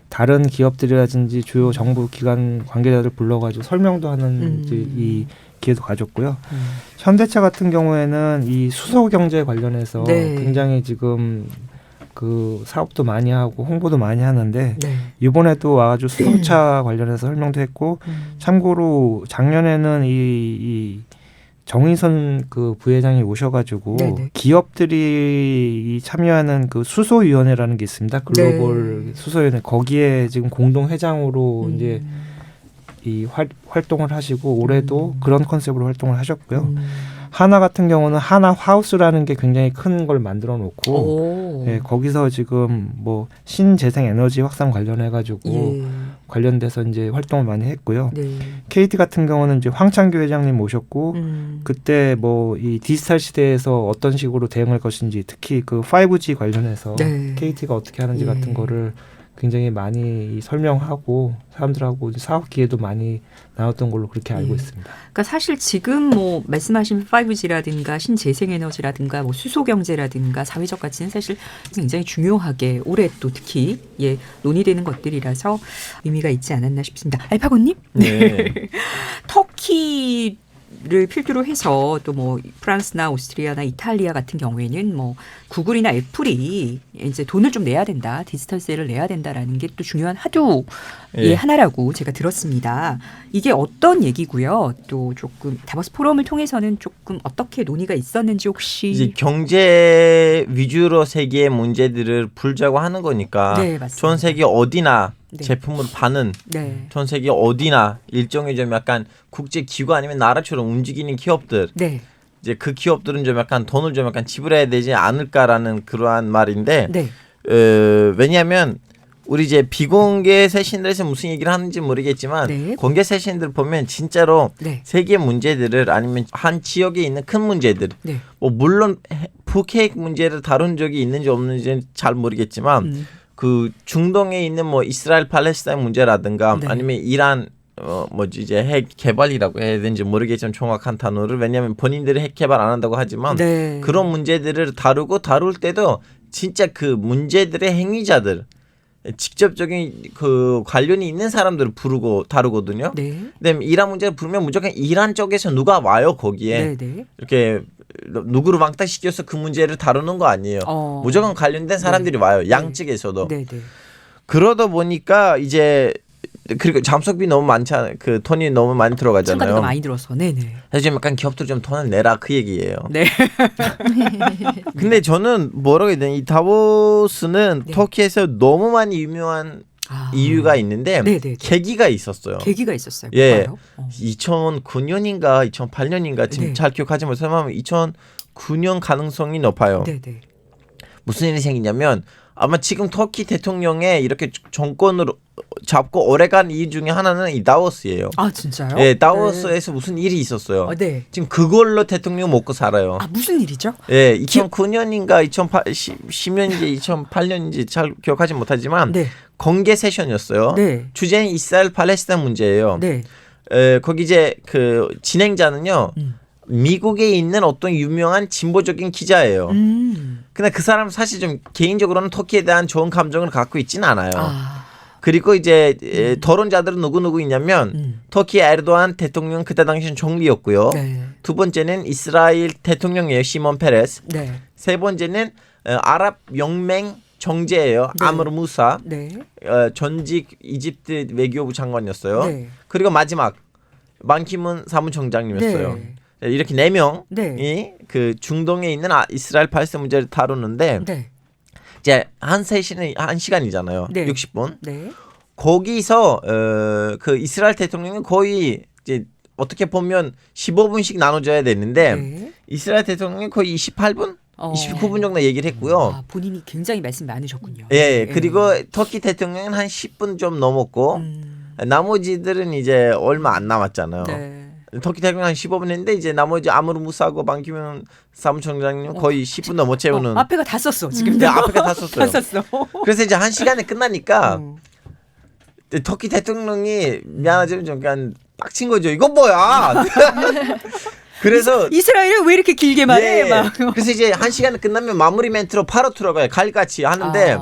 다른 기업들이라든지 주요 정부 기관 관계자들 불러가지고 설명도 하는 이 기회도 가졌고요. 현대차 같은 경우에는 이 수소 경제 관련해서 굉장히 지금 그 사업도 많이 하고 홍보도 많이 하는데 이번에도 와가지고 수소차 관련해서 설명도 했고 참고로 작년에는 이 정의선 그 부회장이 오셔가지고 기업들이 참여하는 그 수소위원회라는 게 있습니다. 글로벌 수소위원회 거기에 지금 공동 회장으로 이제 이 활동을 하시고 올해도 그런 컨셉으로 활동을 하셨고요. 하나 같은 경우는 하나 하우스라는 게 굉장히 큰 걸 만들어 놓고 거기서 지금 뭐 신재생 에너지 확산 관련해 가지고 관련돼서 이제 활동을 많이 했고요. KT 같은 경우는 이제 황창규 회장님 모셨고 그때 뭐 이 디지털 시대에서 어떤 식으로 대응할 것인지 특히 그 5G 관련해서 KT가 어떻게 하는지 같은 거를 굉장히 많이 설명하고 사람들하고 사업 기회도 많이 나눴던 걸로 그렇게 알고 있습니다. 그러니까 사실 지금 뭐 말씀하신 5G라든가 신재생에너지라든가 뭐 수소경제라든가 사회적 가치는 사실 굉장히 중요하게 올해 또 특히 논의되는 것들이라서 의미가 있지 않았나 싶습니다. 알파고님? 네. 터키를 필두로 해서 또 뭐 프랑스나 오스트리아나 이탈리아 같은 경우에는 뭐 구글이나 애플이 이제 돈을 좀 내야 된다, 디지털세를 내야 된다라는 게 또 중요한 하두의 하나라고 제가 들었습니다. 이게 어떤 얘기고요? 또 조금 다보스 포럼을 통해서는 조금 어떻게 논의가 있었는지 혹시 이제 경제 위주로 세계의 문제들을 풀자고 하는 거니까 전 세계 어디나 제품을 파는 전 세계 어디나 일종의 좀 약간 국제 기구 아니면 나라처럼 움직이는 기업들 이제 그 기업들은 좀 약간 돈을 좀 약간 지불해야 되지 않을까라는 그러한 말인데 왜냐하면 우리 이제 비공개 세션들에서 무슨 얘기를 하는지 모르겠지만 공개 세션들 보면 진짜로 세계 문제들을 아니면 한 지역에 있는 큰 문제들 뭐 물론 북핵 문제를 다룬 적이 있는지 없는지는 잘 모르겠지만 그 중동에 있는 뭐 이스라엘 팔레스타인 문제라든가 아니면 이란 이제 핵 개발이라고 해야 되는지 모르겠지만 정확한 단어를 왜냐하면 본인들이 핵 개발 안 한다고 하지만 그런 문제들을 다룰 때도 진짜 그 문제들의 행위자들 직접적인 그 관련이 있는 사람들을 부르고 다루거든요. 그다음에 이란 문제를 부르면 무조건 이란 쪽에서 누가 와요 거기에 이렇게 누구를 왕따시켜서 그 문제를 다루는 거 아니에요. 무조건 관련된 사람들이 와요. 양측에서도. 그러다 보니까 이제 그리고 잠석비 너무 많잖아요. 그 돈이 너무 많이 들어가잖아요. 층가도 많이 들어서. 네네. 그래서 좀 약간 기업들 좀 돈을 내라 그 얘기예요. 네. 근데 저는 뭐라고 해야 되나 이 다보스는 네. 터키에서 너무 많이 유명한 이유가 있는데 네네. 계기가 있었어요. 계기가 있었어요. 예, 뭐가요? 2009년인가 2008년인가 지금 네. 잘 기억하지 못하면 2009년 가능성이 높아요. 네네. 무슨 일이 생기냐면 아마 지금 터키 대통령의 이렇게 정권을 잡고 오래간 이유 중에 하나는 이 다보스예요. 아 진짜요? 예, 다보스에서 무슨 일이 있었어요. 네. 지금 그걸로 대통령 먹고 살아요. 아 무슨 일이죠? 예, 2009년인가 2010년인지 2008년인지 잘 기억하지 못하지만 네. 공개 세션이었어요. 네. 주제는 이스라엘 팔레스타인 문제예요. 네. 거기 이제 그 진행자는요. 미국에 있는 어떤 유명한 진보적인 기자예요. 근데 그 사람 사실 좀 개인적으로는 터키에 대한 좋은 감정을 갖고 있지는 않아요. 그리고 이제 토론자들은 누구 있냐면 터키 에르도안 대통령 그때 당시는 총리였고요. 네. 두 번째는 이스라엘 대통령이에요. 시몬 페레스. 네. 세 번째는 아랍 영맹 정제예요. 네. 아므르 무사. 네. 전직 이집트 외교부 장관이었어요. 네. 그리고 마지막 반키문 사무총장님이었어요. 네. 이렇게 4명이 네. 그 중동에 있는 이스라엘 팔레스타인 문제를 다루는데 네. 이제 한 세션은 1시간이잖아요. 네. 60분. 네. 거기서 그 이스라엘 대통령은 거의 이제 어떻게 보면 15분씩 나눠줘야 되는데 네. 이스라엘 대통령이 거의 28분, 29분 정도 얘기를 했고요. 아, 본인이 굉장히 말씀 많으셨군요. 예, 그리고 터키 대통령은 한 10분 좀 넘었고 나머지들은 이제 얼마 안 남았잖아요. 네. 터키 대통령 한 15분 했는데 이제 나머지 아무르 무사하고 반키문 사무총장님 거의 10분 넘어 채우는. 앞에가 다 썼어 지금. 네, 앞에가 다 썼어요. 다 썼어. 그래서 이제 1시간에 끝나니까 터키 대통령이 미안하지만 좀 그냥 빡친 거죠. 이건 뭐야? 그래서 이스라엘이 왜 이렇게 길게 말해? 예, 막. 그래서 이제 1시간이 끝나면 마무리 멘트로 바로 들어가요. 갈같이 하는데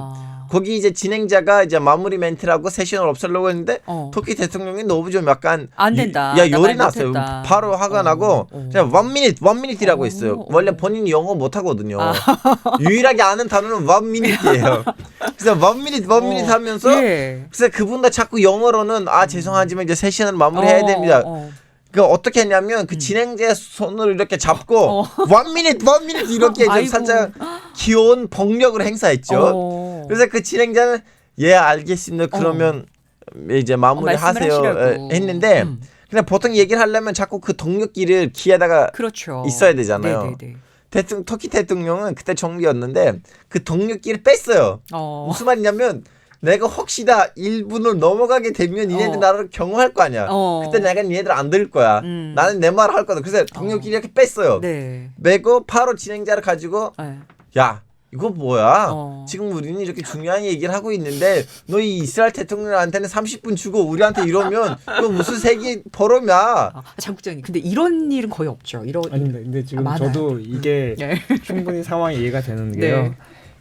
거기 이제 진행자가 이제 마무리 멘트라고 세션을 없애려고 했는데 터키 대통령이 너무 좀 약간 안 된다. 야 열이 났어요. 바로 화가 나고 그냥 1미닛이라고 했어요. 원래 본인이 영어 못 하거든요. 유일하게 아는 단어는 1미닛이에요. 그래서 1미닛 하면서 예. 그래서 그분도 자꾸 영어로는 죄송하지만 이제 세션을 마무리해야 됩니다. 그 어떻게 했냐면 그 진행자의 손을 이렇게 잡고 1미닛 이렇게 좀 살짝 귀여운 폭력을 행사했죠. 그래서 그 진행자는 예 알겠습니다. 그러면 이제 마무리하세요 했는데 그냥 보통 얘기를 하려면 자꾸 그 동력기를 귀에다가 그렇죠. 있어야 되잖아요. 터키 대통령은 그때 총리였는데 그 동력기를 뺐어요. 무슨 말이냐면 내가 혹시나 1분을 넘어가게 되면 얘네들 나를 경호할 거 아니야. 그때 내가 얘네들 안 들을 거야. 나는 내 말을 할 거다. 그래서 동력기를 이렇게 뺐어요. 네. 빼고 바로 진행자를 가지고 네. 야 이거 뭐야? 지금 우리는 이렇게 중요한 얘기를 하고 있는데 너 이 이스라엘 대통령한테는 30분 주고 우리한테 이러면 그 무슨 세계 포럼이야. 장국장님 근데 이런 일은 거의 없죠. 아닙니다. 근데 지금 저도 이게 충분히 상황이 이해가 되는 게요. 네.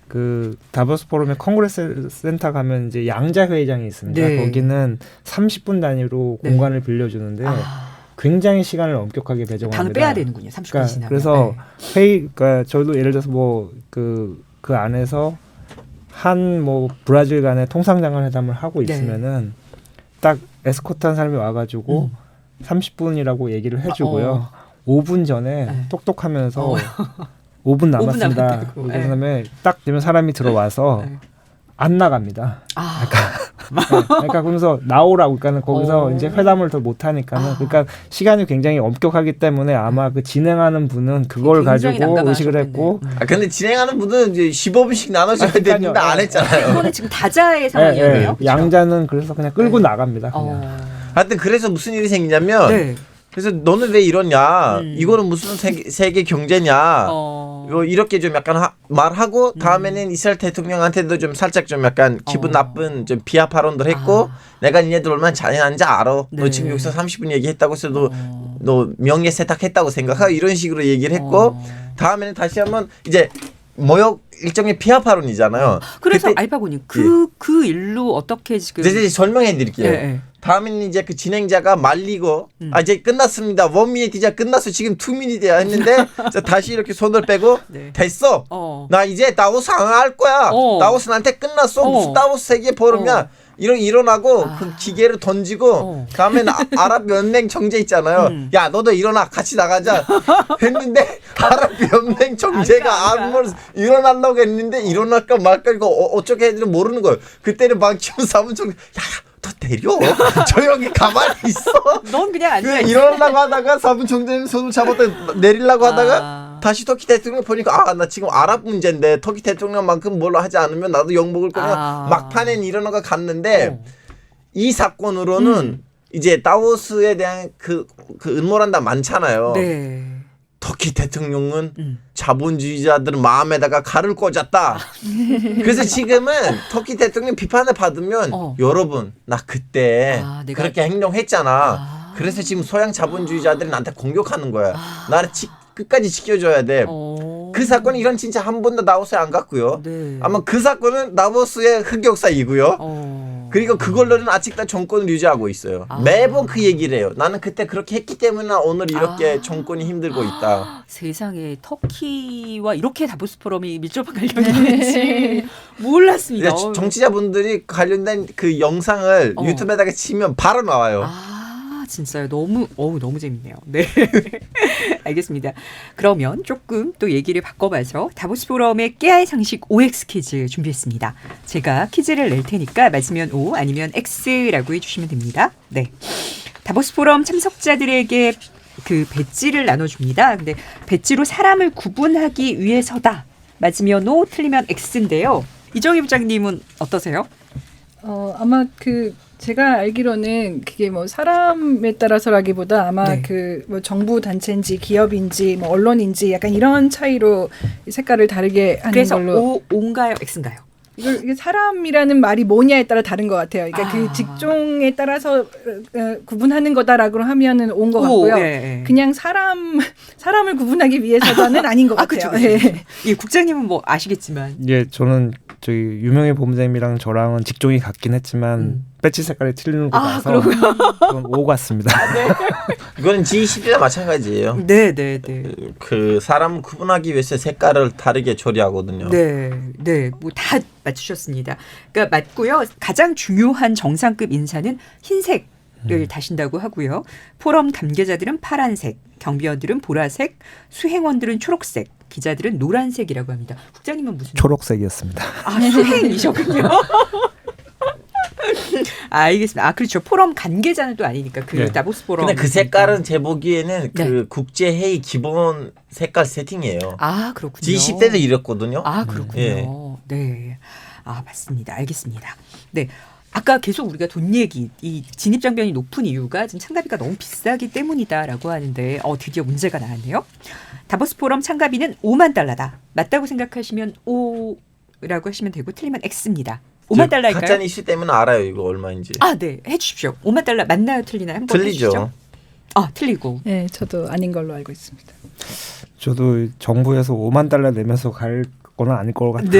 그 다보스 포럼의 콩그레스 센터 가면 이제 양자 회의장이 있습니다. 네. 거기는 30분 단위로 네. 공간을 빌려주는데 굉장히 시간을 엄격하게 배정합니다. 당을 빼야 되는군요. 30분 지나면. 그래서 회의, 그러니까 저도 예를 들어서 뭐 그 안에서 한 뭐 브라질 간의 통상장관 회담을 하고 있으면은 딱 에스코트한 사람이 와가지고 30분이라고 얘기를 해주고요. 5분 전에 똑똑하면서 5분 남았습니다. 그다음에 딱 되면 사람이 들어와서 안 나갑니다. 그러니까 그러면서 나오라고 그러니까 거기서 이제 회담을 더 못 하니까는 그러니까 시간이 굉장히 엄격하기 때문에 아마 그 진행하는 분은 그걸 가지고 의식을 했고 근데 진행하는 분은 이제 15분씩 나눠줘야 되는데 안 했잖아요. 이거는 지금 다자의 상황이었네요. 그렇죠? 양자는 그래서 그냥 끌고 나갑니다. 그냥. 하여튼 그래서 무슨 일이 생기냐면 그래서 너는 왜 이러냐? 이거는 무슨 세계 경제냐? 이거 이렇게 좀 약간 말하고 다음에는 이스라엘 대통령한테도 좀 살짝 좀 약간 기분 나쁜 좀 비하 발언들 했고 내가 니네들 얼마나 잔인한지 알아. 너 지금 여기서 30분 얘기했다고 해서 너 명예 세탁했다고 생각하고 이런 식으로 얘기를 했고 다음에는 다시 한번 이제 모욕 일종의 비하 발언이잖아요. 그래서 알파고님 그 일로 어떻게 지금 이제 설명해 드릴게요. 다음에는 이제 그 진행자가 말리고 이제 끝났습니다. 1미닛 이제 끝났어. 지금 2미닛이야 했는데 다시 이렇게 손을 빼고 됐어. 나 이제 다보스 안 할 거야. 다보스 나한테 끝났어. 무슨 다보스 세계 포럼이야. 일어나고 그 기계를 던지고 다음에 아랍연맹 정제 있잖아요. 야 너도 일어나 같이 나가자 했는데 아랍연맹 정제가 아무 일어나려고 했는데 일어날까 말까 이거 어쩌게 해야 되는지 모르는 거예요. 그때는 방치훈 사무총장 야야 너 내려 조용히 가만히 있어. 넌 그냥 앉아. 일어나려고 하다가 사무총장님 손을 잡았다 내리려고 하다가 다시 터키 대통령 보니까 나 지금 아랍 문제인데 터키 대통령만큼 뭘 하지 않으면 나도 욕먹을 거냐 막판엔 일어나가 갔는데 이 사건으로는 이제 다보스에 대한 그 음모란다 많잖아요. 네. 터키 대통령은 자본주의자들 마음에다가 칼을 꽂았다. 그래서 지금은 터키 대통령 비판을 받으면 여러분 나 그때 그렇게 행동했잖아. 그래서 지금 서양 자본주의자들이 나한테 공격하는 거야. 나를 끝까지 지켜줘야 돼. 그 사건이 이건 진짜 한 번도 다보스에 안 갔고요. 네. 아마 그 사건은 다보스의 흑역사이고요. 그리고 그걸로는 아직도 정권을 유지하고 있어요. 매번 그 얘기를 해요. 나는 그때 그렇게 했기 때문에 오늘 이렇게 정권이 힘들고 있다. 세상에 터키와 이렇게 다보스 포럼이 밀접한 관련이 있는지 몰랐습니다. 정치자분들이 관련된 그 영상을 유튜브에다가 치면 바로 나와요. 진짜요. 너무 재밌네요. 네. 알겠습니다. 그러면 조금 또 얘기를 바꿔봐서 다보스 포럼의 깨알 상식 OX 퀴즈 준비했습니다. 제가 퀴즈를 낼 테니까 맞으면 O 아니면 X라고 해주시면 됩니다. 네. 다보스 포럼 참석자들에게 그 배지를 나눠줍니다. 근데 배지로 사람을 구분하기 위해서다. 맞으면 O, 틀리면 X인데요. 이정희 부장님은 어떠세요? 아마 제가 알기로는 그게 뭐 사람에 따라서라기보다 아마 뭐 정부 단체인지 기업인지 뭐 언론인지 약간 이런 차이로 색깔을 다르게 하는 그래서 걸로. O인가요? X인가요? 이게 사람이라는 말이 뭐냐에 따라 다른 것 같아요. 그러니까 그 직종에 따라서 구분하는 거다라고 하면은 온 것 같고요. 네. 그냥 사람을 구분하기 위해서는 아닌 것 같아요. 그쵸. 예, 국장님은 뭐 아시겠지만. 예, 저는 저희 유명희 본부장님이랑 저랑은 직종이 같긴 했지만 배지 색깔이 틀리는 거 봐서 그건 O 같습니다. 네. 이거는 G20대 마찬가지예요. 네. 그 사람 구분하기 위해서 색깔을 다르게 처리하거든요. 네, 뭐 다 맞추셨습니다. 그러니까 맞고요. 가장 중요한 정상급 인사는 흰색을 다신다고 하고요. 포럼 관계자들은 파란색, 경비원들은 보라색, 수행원들은 초록색, 기자들은 노란색이라고 합니다. 국장님은 무슨? 초록색이었습니다. 수행이셨군요. 알겠습니다. 그렇죠. 포럼 관계자는 또 아니니까 다보스 포럼. 근데 그 색깔은 제 보기에는 그 국제회의 기본 색깔 세팅이에요. 그렇군요. G10대도 이랬거든요. 그렇군요. 네. 맞습니다. 알겠습니다. 네. 아까 계속 우리가 돈 얘기, 이 진입장벽이 높은 이유가 지금 참가비가 너무 비싸기 때문이다라고 하는데 드디어 문제가 나왔네요. 다보스 포럼 참가비는 $50,000다. 맞다고 생각하시면 O라고 하시면 되고 틀리면 X입니다. $50,000일까요? 가짜 이슈 때문에 알아요. 이거 얼마인지. 네. 해주십시오. $50,000 맞나요? 틀리나요? 한번 틀리죠. 해주시죠. 틀리고. 네, 저도 아닌 걸로 알고 있습니다. 저도 정부에서 $50,000 내면서 갈 거는 아닐 것 같아서.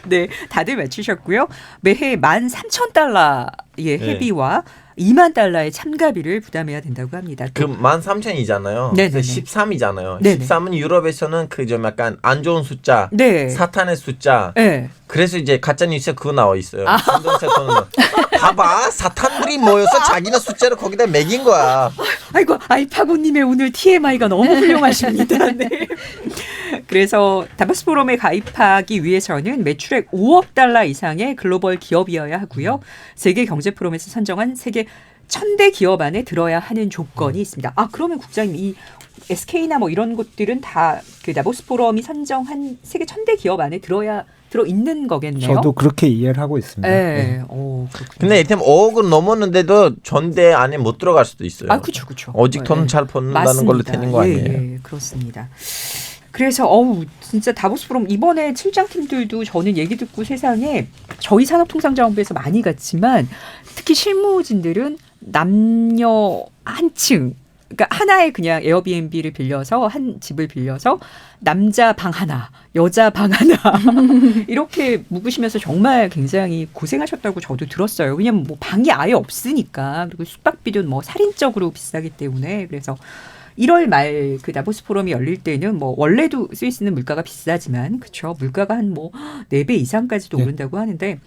네, 다들 맞추셨고요. 매해 $13,000의 회비와 $20,000의 참가비를 부담해야 된다고 합니다. 그 13,000이잖아요. 네네네. 13이잖아요. 네네. 13은 유럽에서는 그 좀 약간 안 좋은 숫자, 사탄의 숫자. 네. 그래서 이제 가짜 뉴스에 그거 나와 있어요. 봐봐, 사탄들이 모여서 자기네 숫자를 거기다 매긴 거야. 아이고, 아이파고님의 오늘 TMI가 너무 훌륭하십니다. 네. 그래서 다보스 포럼에 가입하기 위해서는 매출액 $5억 이상의 글로벌 기업이어야 하고요. 세계 경제 포럼에서 선정한 세계 1,000대 기업 안에 들어야 하는 조건이 있습니다. 그러면 국장님 이 SK나 뭐 이런 곳들은 다 그 다보스 포럼이 선정한 세계 1,000대 기업 안에 들어 있는 거겠네요. 저도 그렇게 이해를 하고 있습니다. 네. 근데 이템 5억은 넘었는데도 전대 안에 못 들어갈 수도 있어요. 그렇죠. 오직 돈은 잘 번다는 걸로 되는 거 아니에요? 예, 그렇습니다. 그래서 진짜 다보스 포럼 이번에 출장팀들도 저는 얘기 듣고 세상에 저희 산업통상자원부에서 많이 갔지만 특히 실무진들은 남녀 한층, 그러니까 하나의 그냥 에어비앤비를 빌려서 한 집을 빌려서 남자 방 하나, 여자 방 하나 이렇게 묵으시면서 정말 굉장히 고생하셨다고 저도 들었어요. 왜냐면 뭐 방이 아예 없으니까. 그리고 숙박비도 뭐 살인적으로 비싸기 때문에. 그래서 1월 말 그 다보스 포럼이 열릴 때는 뭐 원래도 스위스는 물가가 비싸지만 그렇죠. 물가가 한 뭐 4배 이상까지도 네. 오른다고 하는데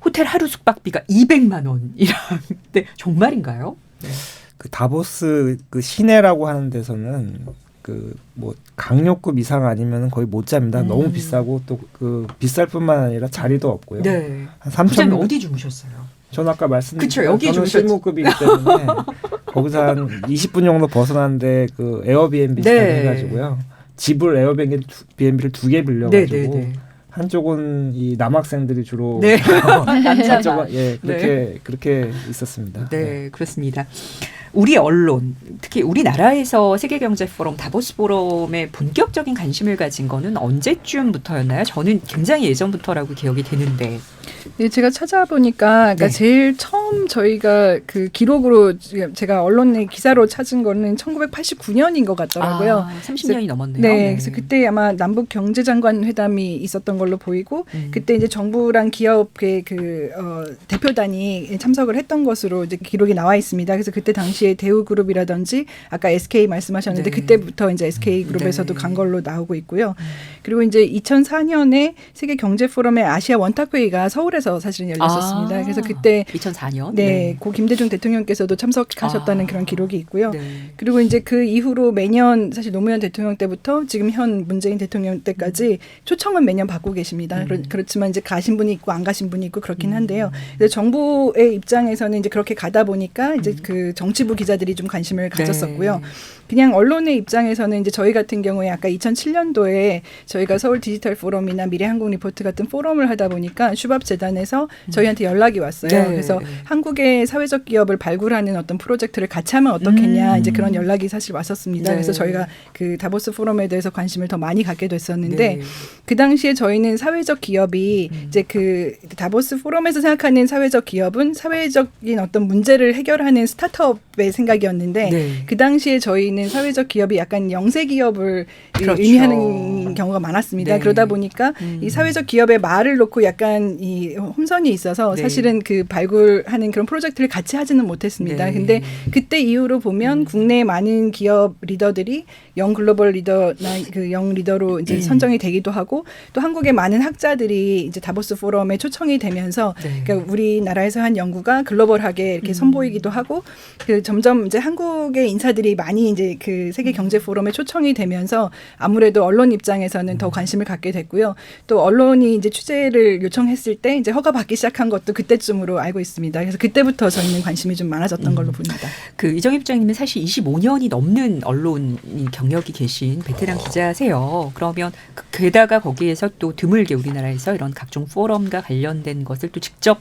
호텔 하루 숙박비가 200만 원이라는데 정말인가요? 네. 그 다보스 그 시내라고 하는 데서는 그 뭐 강요급 이상 아니면 거의 못 잡니다. 너무 비싸고 또 그 비쌀 뿐만 아니라 자리도 없고요. 네. 한 3천 어디 주무셨어요? 저는 아까 말씀드린 그쵸, 여기 저는 주무셨죠. 실무급이기 때문에 거기서 한 20분 정도 벗어났는데 그 에어비앤비 네. 해가지고요. 집을 에어비앤비를 2개 빌려가지고 네. 한쪽은 이 남학생들이 주로 네. 한쪽은 예 네. 그렇게 있었습니다. 네, 그렇습니다. 우리 언론, 특히 우리나라에서 세계경제포럼 다보스 포럼에 본격적인 관심을 가진 거는 언제쯤부터였나요? 저는 굉장히 예전부터라고 기억이 되는데. 네, 제가 찾아보니까 그러니까 네. 제일 처음 저희가 그 기록으로 제가 언론의 기사로 찾은 거는 1989년인 것 같더라고요. 30년이 넘었네요. 네, 그래서 그때 아마 남북 경제장관 회담이 있었던 걸로 보이고 그때 이제 정부랑 기업의 대표단이 참석을 했던 것으로 이제 기록이 나와 있습니다. 그래서 그때 당시에 대우그룹이라든지 아까 SK 말씀하셨는데 네. 그때부터 이제 SK그룹에서도 네. 간 걸로 나오고 있고요. 그리고 이제 2004년에 세계 경제 포럼의 아시아 원탁회의가 서울에서 사실은 열렸었습니다. 그래서 그때 2004년. 네, 고 김대중 대통령께서도 참석하셨다는 그런 기록이 있고요. 네. 그리고 이제 그 이후로 매년 사실 노무현 대통령 때부터 지금 현 문재인 대통령 때까지 초청은 매년 받고 계십니다. 그렇지만 이제 가신 분이 있고 안 가신 분이 있고 그렇긴 한데요. 그래서 정부의 입장에서는 이제 그렇게 가다 보니까 이제 그 정치부 기자들이 좀 관심을 가졌었고요. 네. 그냥 언론의 입장에서는 이제 저희 같은 경우에 아까 2007년도에 저희가 서울 디지털 포럼이나 미래한국 리포트 같은 포럼을 하다 보니까 슈밥 재단에서 저희한테 연락이 왔어요. 네. 그래서 한국의 사회적 기업을 발굴하는 어떤 프로젝트를 같이 하면 어떻겠냐 이제 그런 연락이 사실 왔었습니다. 네. 그래서 저희가 그 다보스 포럼에 대해서 관심을 더 많이 갖게 됐었는데 네. 그 당시에 저희는 사회적 기업이 이제 그 다보스 포럼에서 생각하는 사회적 기업은 사회적인 어떤 문제를 해결하는 스타트업의 생각이었는데 네. 그 당시에 저희는 사회적 기업이 약간 영세 기업을 그렇죠. 의미하는 경우가 많았습니다. 네. 그러다 보니까 이 사회적 기업의 말을 놓고 약간 이 홈선이 있어서 네. 사실은 그 발굴하는 그런 프로젝트를 같이 하지는 못했습니다. 네. 근데 그때 이후로 보면 국내의 많은 기업 리더들이 영 글로벌 리더나 그 영 리더로 이제 선정이 되기도 하고 또 한국의 많은 학자들이 이제 다보스 포럼에 초청이 되면서 네. 그러니까 우리나라에서 한 연구가 글로벌하게 이렇게 선보이기도 하고 그 점점 이제 한국의 인사들이 많이 이제 그 세계 경제 포럼에 초청이 되면서 아무래도 언론 입장에서는 더 관심을 갖게 됐고요. 또 언론이 이제 취재를 요청했을 때 이제 허가 받기 시작한 것도 그때쯤으로 알고 있습니다. 그래서 그때부터 저희는 관심이 좀 많아졌던 걸로 봅니다. 그 이정희 부장님은 사실 25년이 넘는 언론 경력이 계신 베테랑 기자세요. 그러면 게다가 거기에서 또 드물게 우리나라에서 이런 각종 포럼과 관련된 것을 또 직접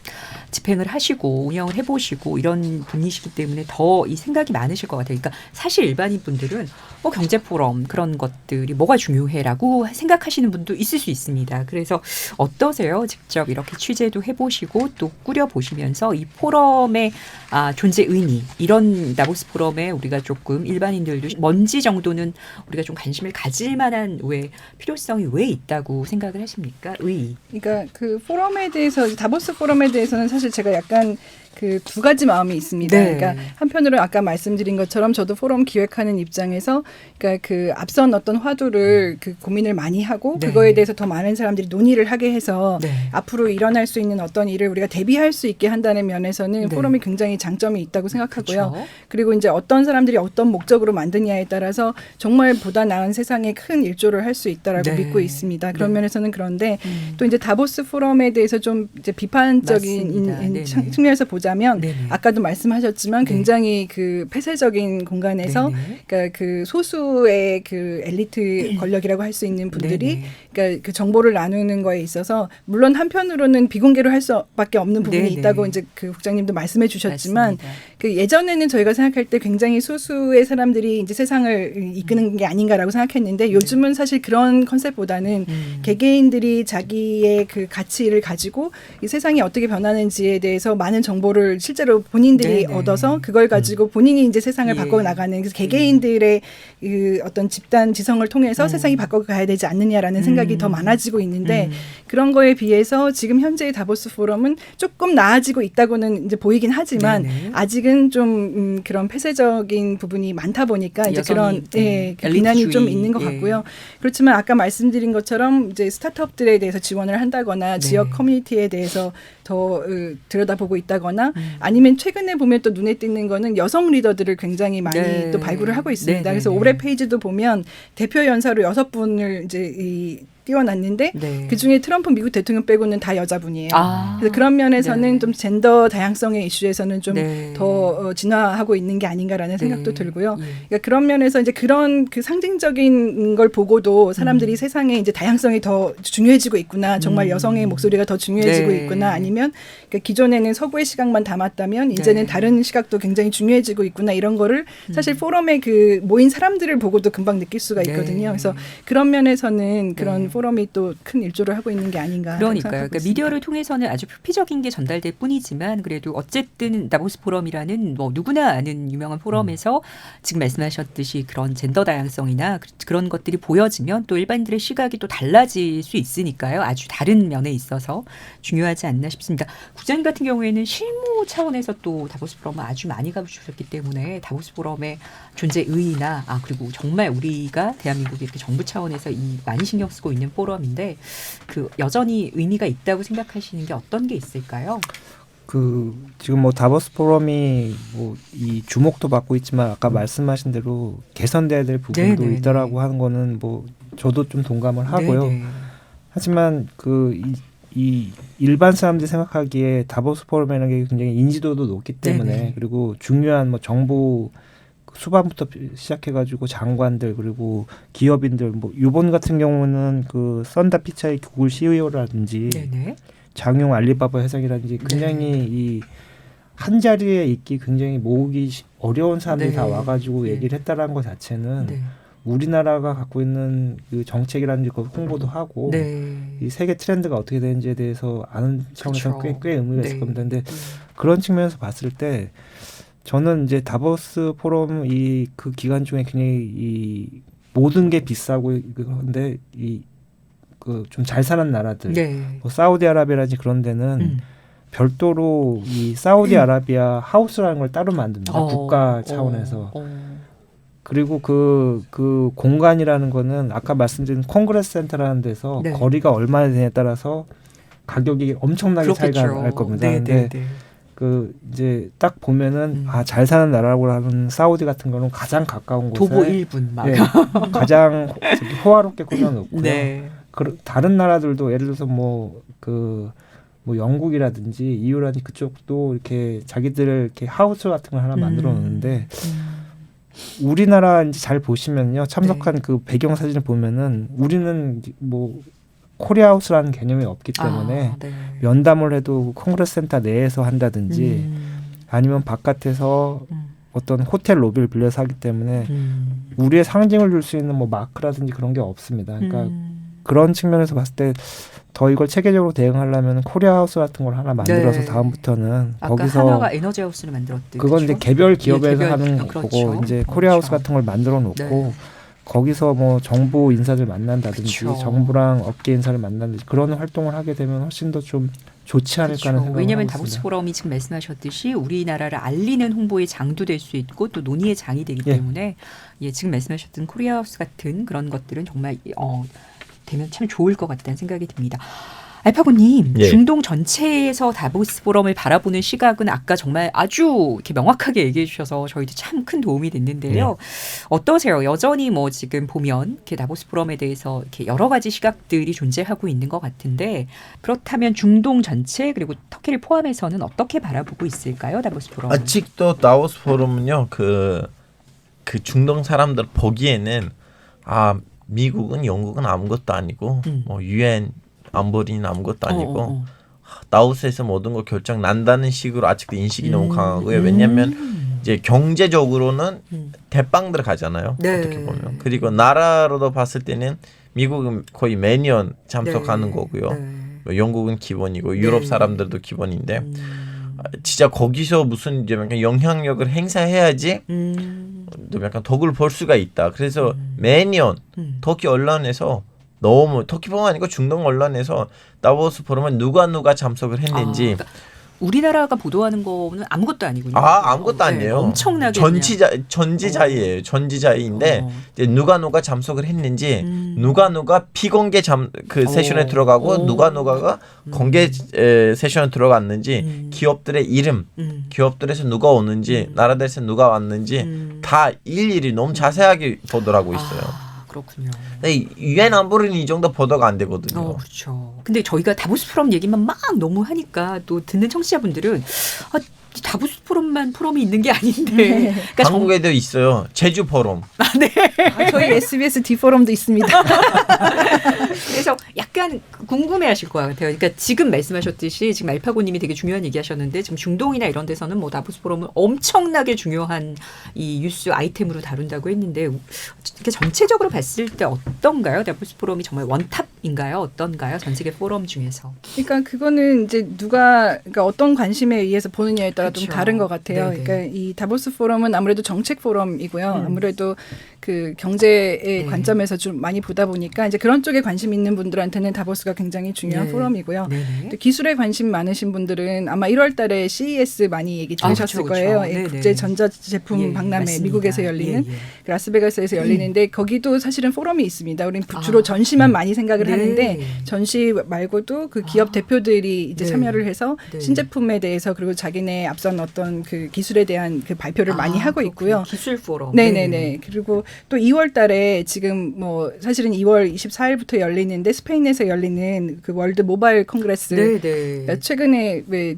집행을 하시고 운영을 해보시고 이런 분이시기 때문에 더 이 생각이 많으실 것 같아요. 그러니까 사실 일반인 분들은 뭐 경제 포럼 그런 것들이 뭐가 중요해라고 생각하시는 분도 있을 수 있습니다. 그래서 어떠세요? 직접 이렇게 취재도 해보시고 또 꾸려보시면서 이 포럼의 존재 의미 이런 다보스 포럼에 우리가 조금 일반인들도 먼지 정도는 우리가 좀 관심을 가질 만한 왜 필요성이 왜 있다고 생각을 하십니까? 그러니까 그 포럼에 대해서 다보스 포럼에 대해서는 사실 제가 약간 그 두 가지 마음이 있습니다. 네. 그러니까 한편으로는 아까 말씀드린 것처럼 저도 포럼 기획하는 입장에서 그러니까 그 앞선 어떤 화두를 그 고민을 많이 하고 네. 그거에 대해서 더 많은 사람들이 논의를 하게 해서 네. 앞으로 일어날 수 있는 어떤 일을 우리가 대비할 수 있게 한다는 면에서는 네. 포럼이 굉장히 장점이 있다고 생각하고요. 그렇죠. 그리고 이제 어떤 사람들이 어떤 목적으로 만드냐에 따라서 정말 보다 나은 세상에 큰 일조를 할 수 있다라고 네. 믿고 있습니다. 그런 네. 면에서는 그런데 또 이제 다보스 포럼에 대해서 좀 이제 비판적인 맞습니다. 네네. 측면에서 보자면 네네. 아까도 말씀하셨지만 네. 굉장히 그 폐쇄적인 공간에서 네네. 그러니까 그 소수의 그 엘리트 권력이라고 할 수 있는 분들이 네네. 그러니까 그 정보를 나누는 거에 있어서 물론 한편으로는 비공개로 할 수밖에 없는 부분이 네네. 있다고 이제 그 국장님도 말씀해 주셨지만 맞습니다. 그 예전에는 저희가 생각할 때 굉장히 소수의 사람들이 이제 세상을 이끄는 게 아닌가라고 생각했는데 요즘은 사실 그런 컨셉보다는 개개인들이 자기의 그 가치를 가지고 이 세상이 어떻게 변하는지에 대해서 많은 정보를 정보를 실제로 본인들이 네네. 얻어서 그걸 가지고 본인이 이제 세상을 예. 바꿔 나가는 그래서 개개인들의 그 어떤 집단 지성을 통해서 세상이 바꿔가야 되지 않느냐라는 생각이 더 많아지고 있는데 그런 거에 비해서 지금 현재의 다보스 포럼은 조금 나아지고 있다고는 이제 보이긴 하지만 네네. 아직은 좀 그런 폐쇄적인 부분이 많다 보니까 이제 그런 그 비난이 좀 있는 것 같고요. 그렇지만 아까 말씀드린 것처럼 이제 스타트업들에 대해서 지원을 한다거나 지역 커뮤니티에 대해서 더 들여다보고 있다거나 아니면 최근에 보면 또 눈에 띄는 거는 여성 리더들을 굉장히 많이 또 발굴을 하고 있습니다. 그래서 올해 페이지도 보면 대표 연사로 6분을 이제 띄워놨는데 그 중에 트럼프 미국 대통령 빼고는 다 여자분이에요. 그래서 그런 면에서는 좀 젠더 다양성의 이슈에서는 좀 더 진화하고 있는 게 아닌가라는 생각도 들고요. 그러니까 그런 면에서 이제 그런 그 상징적인 걸 보고도 사람들이 세상에 이제 다양성이 더 중요해지고 있구나. 정말 여성의 목소리가 더 중요해지고 있구나. 아니면 그러니까 기존에는 서구의 시각만 담았다면 이제는 다른 시각도 굉장히 중요해지고 있구나. 이런 거를 사실 포럼에 그 모인 사람들을 보고도 금방 느낄 수가 있거든요. 그래서 그런 면에서는 그런 포럼이 또 큰 일조를 하고 있는 게 아닌가. 그러니까요. 그러니까 미디어를 통해서는 아주 표피적인 게 전달될 뿐이지만 그래도 어쨌든 다보스 포럼이라는 뭐 누구나 아는 유명한 포럼에서 지금 말씀하셨듯이 그런 젠더 다양성이나 그런 것들이 보여지면 또 일반인들의 시각이 또 달라질 수 있으니까요. 아주 다른 면에 있어서 중요하지 않나 싶습니다. 국장님 같은 경우에는 실무 차원에서 또 다보스 포럼을 아주 많이 가보셨기 때문에 다보스 포럼의 존재 의의나 그리고 정말 우리가 대한민국이 이렇게 정부 차원에서 많이 신경 쓰고 있는 포럼인데 그 여전히 의미가 있다고 생각하시는 게 어떤 게 있을까요? 그 지금 뭐 다보스 포럼이 뭐 이 주목도 받고 있지만 아까 말씀하신 대로 개선돼야 될 부분도 있더라고 하는 거는 뭐 저도 좀 동감을 하고요. 하지만 이 일반 사람들이 생각하기에 다보스 포럼이라는 게 굉장히 인지도도 높기 때문에 그리고 중요한 뭐 정부 수반부터 시작해가지고 장관들 그리고 기업인들 뭐 이번 같은 경우는 그 썬다 피차이 구글 CEO라든지 장용 알리바바 회장이라든지 굉장히 이 한 자리에 있기 굉장히 모으기 어려운 사람들이 다 와가지고 얘기를 했다라는 것 자체는 우리나라가 갖고 있는 그 정책이라든지 그 홍보도 하고 이 세계 트렌드가 어떻게 되는지에 대해서 아는 차원에서 꽤 의미가 있을 겁니다. 근데 그런 측면에서 봤을 때 저는 이제 다보스 포럼 그 기간 중에 굉장히 이 모든 게 비싸고 그런데 이 그 좀 잘 사는 나라들, 뭐 사우디아라비아라든지 그런 데는 별도로 이 사우디아라비아 하우스라는 걸 따로 만듭니다. 국가 차원에서. 그리고 그 공간이라는 거는 아까 말씀드린 콩그레스 센터라는 데서 거리가 얼마나 되냐에 따라서 가격이 엄청나게 차이가 날 겁니다. 근데 그 이제 딱 보면은 잘 사는 나라라고 하는 사우디 같은 거는 가장 가까운 곳에 도보 1분 막 가장 호화롭게 꾸며놓고요. 다른 나라들도 예를 들어서 뭐 영국이라든지 EU라든지 그쪽도 이렇게 자기들 이렇게 하우스 같은 걸 하나 만들어 놓는데 우리나라 이제 잘 보시면요 참석한 그 배경 사진을 보면은 우리는 뭐 코리아하우스라는 개념이 없기 때문에 면담을 해도 콩그레스 센터 내에서 한다든지 아니면 바깥에서 어떤 호텔 로비를 빌려서 하기 때문에 우리의 상징을 줄 수 있는 뭐 마크라든지 그런 게 없습니다. 그러니까 그런 측면에서 봤을 때 더 이걸 체계적으로 대응하려면 코리아하우스 같은 걸 하나 만들어서 다음부터는 아까 거기서 하나가 에너지하우스를 만들었듯이 그건 이제 개별 기업에서 하는 거고 이제 코리아하우스 같은 걸 만들어 놓고 거기서 뭐 정부 인사들 만난다든지 정부랑 업계 인사를 만난다든지 그런 활동을 하게 되면 훨씬 더 좀 좋지 않을까 하는 생각을 왜냐하면 하고 다보스 있습니다. 포럼이 지금 말씀하셨듯이 우리나라를 알리는 홍보의 장도 될 수 있고 또 논의의 장이 되기 때문에 지금 말씀하셨던 코리아하우스 같은 그런 것들은 정말 되면 참 좋을 것 같다는 생각이 듭니다. 알파고님, 중동 전체에서 다보스 포럼을 바라보는 시각은 아까 정말 아주 이렇게 명확하게 얘기해 주셔서 저희도 참 큰 도움이 됐는데요. 어떠세요? 여전히 뭐 지금 보면 이렇게 다보스 포럼에 대해서 이렇게 여러 가지 시각들이 존재하고 있는 것 같은데 그렇다면 중동 전체 그리고 터키를 포함해서는 어떻게 바라보고 있을까요? 다보스 포럼. 아직도 다보스 포럼은요. 그 중동 사람들 보기에는 미국은 영국은 아무것도 아니고 뭐 UN 안보리는 아무것도 아니고 다보스에서 모든 거 결정 난다는 식으로 아직도 인식이 너무 강하고요. 왜냐하면 이제 경제적으로는 대빵들 가잖아요. 어떻게 보면. 그리고 나라로도 봤을 때는 미국은 거의 매년 참석하는 거고요. 영국은 기본이고 유럽 사람들도 기본인데 진짜 거기서 무슨 이제 약간 영향력을 행사해야지 좀 약간 덕을 볼 수가 있다. 그래서 매년 터키 언론에서 너무 터키뿐만 아니고 중동 언론에서 다보스 포럼은 누가 참석을 했는지 그러니까 우리나라가 보도하는 거는 아무것도 아니군요. 아무것도 아니에요. 엄청나게 전지자예요. 전지자인데 이제 누가 참석을 했는지 누가 비공개 그 세션에 들어가고 누가가 공개 세션에 들어갔는지 기업들의 이름, 기업들에서 누가 오는지 나라들에서 누가 왔는지 다 일일이 너무 자세하게 보도하고 있어요. 그렇군요. 유엔 안보리는 이 정도 보도가 안 되거든요. 그렇죠. 근데 저희가 다보스 포럼 얘기만 막 너무 하니까 또 듣는 청취자분들은 다보스 포럼이 있는 게 아닌데. 그러니까 한국에도 있어요. 제주 포럼. 네. 저희 SBS D 포럼도 있습니다. 그래서 약간 궁금해하실 것 같아요. 그러니까 지금 말씀하셨듯이 지금 알파고님이 되게 중요한 얘기하셨는데 지금 중동이나 이런 데서는 뭐 다보스 포럼은 엄청나게 중요한 이 뉴스 아이템으로 다룬다고 했는데 이렇게 전체적으로 봤을 때 어떤가요? 다보스 포럼이 정말 원탑인가요? 어떤가요? 전 세계 포럼 중에서. 그러니까 그거는 이제 그러니까 어떤 관심에 의해서 보느냐에 따라 좀 다른 것 같아요. 네네. 그러니까 이 다보스 포럼은 아무래도 정책 포럼이고요. 아무래도 그 경제의 관점에서 좀 많이 보다 보니까 이제 그런 쪽에 관심 있는 분들한테는 다보스가 굉장히 중요한 포럼이고요. 또 기술에 관심 많으신 분들은 아마 1월달에 CES 많이 얘기 들으셨을 거예요. 국제 전자제품 박람회 맞습니다. 미국에서 열리는 그 라스베가스에서 열리는데 거기도 사실은 포럼이 있습니다. 우리는 주로 전시만 많이 생각을 하는데 전시 말고도 그 기업 대표들이 이제 참여를 해서 신제품에 대해서 그리고 자기네 앞선 어떤 그 기술에 대한 그 발표를 많이 하고 있고요. 기술 포럼. 네네네. 그리고 또 2월 달에 지금 뭐 사실은 2월 24일부터 열리는데 스페인에서 열리는 그 월드 모바일 콩그레스. 그러니까 최근에 왜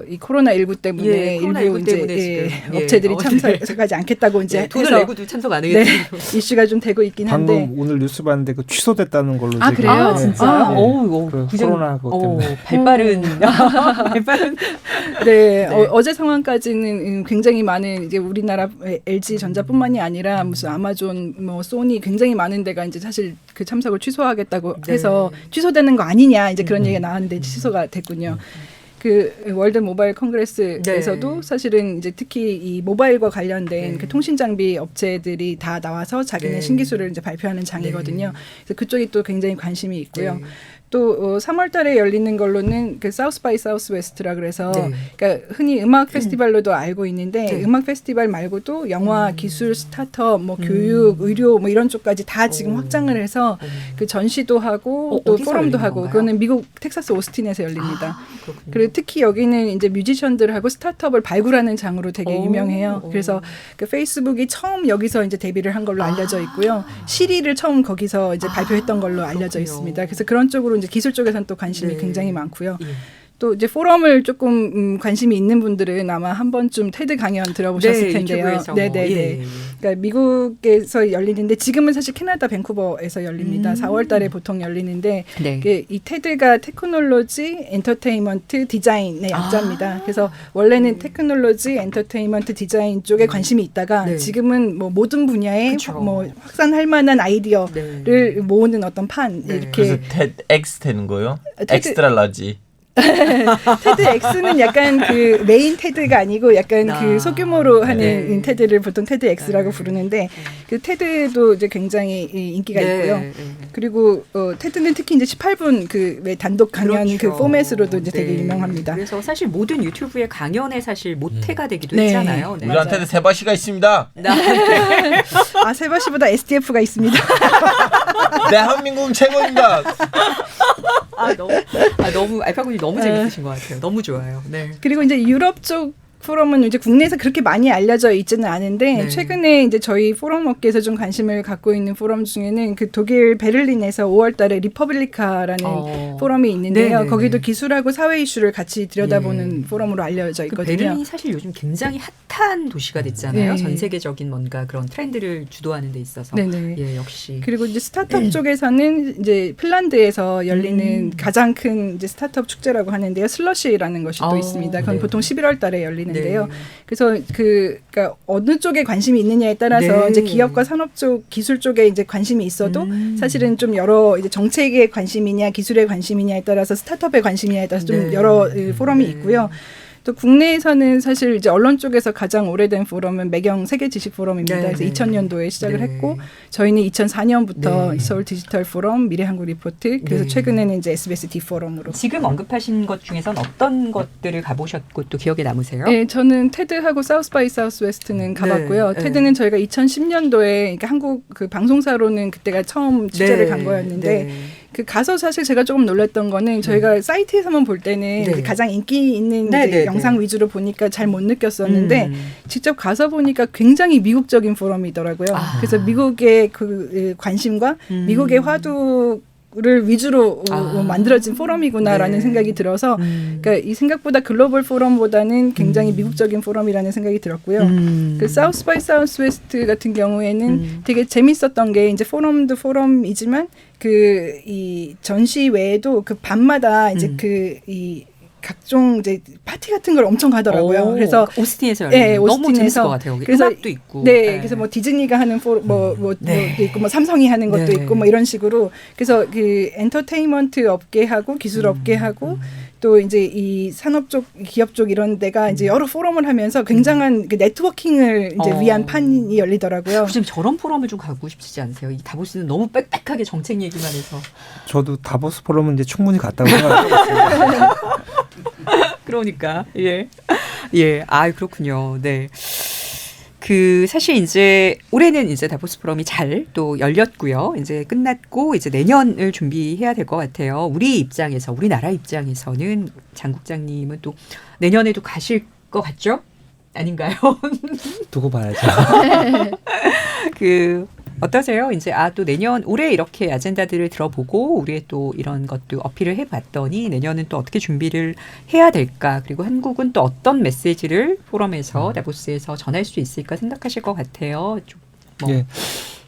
이 코로나19 때문에 일부 이제 업체들이 참석하지 않겠다고 이제 돈을 내고도 참석 안 하겠다. 이슈가 좀 되고 있긴 한데. 방금 오늘 뉴스 봤는데 그 취소됐다는 걸로. 그래요? 진짜? 그 코로나 그것 때문에. 발빠른. 네, 어제 상황까지는 굉장히 많은 이제 우리나라 LG 전자뿐만이 아니라 무슨 아마존, 뭐 소니 굉장히 많은 데가 이제 사실 그 참석을 취소하겠다고 해서 취소되는 거 아니냐 이제 그런 얘기가 나왔는데 취소가 됐군요. 그 월드 모바일 콩그레스에서도 사실은 이제 특히 이 모바일과 관련된 그 통신 장비 업체들이 다 나와서 자기네 신기술을 이제 발표하는 장이거든요. 그래서 그쪽이 또 굉장히 관심이 있고요. 또 3월 달에 열리는 걸로는 그 사우스 바이 사우스 웨스트라 그래서 그러니까 흔히 음악 페스티벌로도 알고 있는데 음악 페스티벌 말고도 영화, 기술, 스타트업, 뭐 교육, 의료 뭐 이런 쪽까지 다 지금 확장을 해서 그 전시도 하고 또 포럼도 하고 그거는 미국 텍사스 오스틴에서 열립니다. 그리고 특히 여기는 이제 뮤지션들하고 스타트업을 발굴하는 장으로 되게 유명해요. 그래서 그 페이스북이 처음 여기서 이제 데뷔를 한 걸로 알려져 있고요. 시리를 처음 거기서 이제 발표했던 걸로 알려져 있습니다. 그래서 그런 쪽으로 이제 기술 쪽에서는 또 관심이 굉장히 많고요. 또 이제 포럼을 조금 관심이 있는 분들은 아마 한 번쯤 테드 강연 들어보셨을 텐데요. 네네네. 그러니까 미국에서 열리는데 지금은 사실 캐나다 밴쿠버에서 열립니다. 4월달에 보통 열리는데 이 테드가 테크놀로지, 엔터테인먼트, 디자인의 약자입니다. 그래서 원래는 테크놀로지, 엔터테인먼트, 디자인 쪽에 관심이 있다가 지금은 뭐 모든 분야에 뭐 확산할 만한 아이디어를 모으는 어떤 판 이렇게. 그래서 TEDx 되는 거예요? 엑스트라 라지. 테드 X는 약간 그 메인 테드가 아니고 약간 그 소규모로 하는 테드를 보통 테드 X라고 부르는데 그 테드도 이제 굉장히 인기가 있고요. 그리고 테드는 특히 이제 18분 그 왜 단독 강연 그 포맷으로도 이제 되게 유명합니다. 그래서 사실 모든 유튜브의 강연에 사실 모태가 되기도 했잖아요. 우리한테는 세바시가 있습니다. 세바시보다 STF가 있습니다. 대한민국은 최고입니다. 너무 알파고님 너무 재밌으신 것 같아요. 너무 좋아요. 그리고 이제 유럽 쪽 포럼은 이제 국내에서 그렇게 많이 알려져 있지는 않은데 최근에 이제 저희 포럼 업계에서 좀 관심을 갖고 있는 포럼 중에는 그 독일 베를린에서 5월달에 리퍼블리카라는 포럼이 있는데요. 거기도 기술하고 사회 이슈를 같이 들여다보는 포럼으로 알려져 있거든요. 베를린이 사실 요즘 굉장히 핫한 도시가 됐잖아요. 전 세계적인 뭔가 그런 트렌드를 주도하는 데 있어서. 역시. 그리고 이제 스타트업 쪽에서는 이제 핀란드에서 열리는 가장 큰 이제 스타트업 축제라고 하는데요. 슬러시라는 것이 또 있습니다. 그건 보통 11월달에 열리는. 그래서 그러니까 어느 쪽에 관심이 있느냐에 따라서 이제 기업과 산업 쪽, 기술 쪽에 이제 관심이 있어도 사실은 좀 여러 이제 정책에 관심이냐, 기술에 관심이냐에 따라서 스타트업에 관심이냐에 따라서 좀 여러 포럼이 있고요. 또 국내에서는 사실 이제 언론 쪽에서 가장 오래된 포럼은 매경 세계 지식 포럼입니다. 네, 그래서 네. 2000년도에 시작을 네. 했고 저희는 2004년부터 네. 서울 디지털 포럼, 미래 한국 리포트, 그래서 네. 최근에는 이제 SBS D 포럼으로. 지금 언급하신 것 중에선 어떤 것들을 가보셨고 또 기억에 남으세요? 네, 저는 테드하고 사우스 바이 사우스 웨스트는 가봤고요. 네, 테드는 저희가 2010년도에 그러니까 한국 그 방송사로는 그때가 처음 취재를 네, 간 거였는데 네. 그 가서 사실 제가 조금 놀랐던 거는 저희가 사이트에서만 볼 때는 네. 이제 가장 인기 있는 네, 이제 네, 영상 네. 위주로 보니까 잘 못 느꼈었는데 음. 직접 가서 보니까 굉장히 미국적인 포럼이더라고요. 아. 그래서 미국의 그 관심과 미국의 화두를 위주로 만들어진 포럼이구나라는 네. 생각이 들어서 그러니까 이 생각보다 글로벌 포럼보다는 굉장히 미국적인 포럼이라는 생각이 들었고요. 그 사우스 바이 사우스 웨스트 같은 경우에는 되게 재밌었던 게 이제 포럼도 포럼이지만 그 이 전시 외에도 그 밤마다 이제 그 이 각종 이제 파티 같은 걸 엄청 가더라고요. 오, 그래서 오스틴에서 열리는 네, 너무 재밌을 오스틴에서. 것 같아요. 그래서 음악도 있고. 네, 그래서 뭐 디즈니가 하는 네. 있고 뭐 삼성이 하는 것도 네. 있고 뭐 이런 식으로 그래서 그 엔터테인먼트 업계하고 기술 업계하고 또 이제 이 산업 쪽 기업 쪽 이런 데가 이제 여러 포럼을 하면서 굉장한 그 네트워킹을 이제 위한 판이 열리더라고요. 지금 저런 포럼을 좀 가고 싶지 않으세요? 이 다보스는 너무 빽빽하게 정책 얘기만 해서. 저도 다보스 포럼은 이제 충분히 갔다고 생각하고 있습니다. 그러니까 예, 예, 아 그렇군요. 네. 그 사실 이제 올해는 이제 다보스 포럼이 잘 또 열렸고요. 이제 끝났고 이제 내년을 준비해야 될 것 같아요. 우리 입장에서 우리나라 입장에서는 장 국장님은 또 내년에도 가실 것 같죠? 아닌가요? 두고 봐야죠. 그 어떠세요? 이제 또 내년 올해 이렇게 아젠다들을 들어보고 우리의 또 이런 것도 어필을 해봤더니 내년은 또 어떻게 준비를 해야 될까? 그리고 한국은 또 어떤 메시지를 포럼에서 다보스에서 전할 수 있을까 생각하실 것 같아요. 좀 뭐. 예,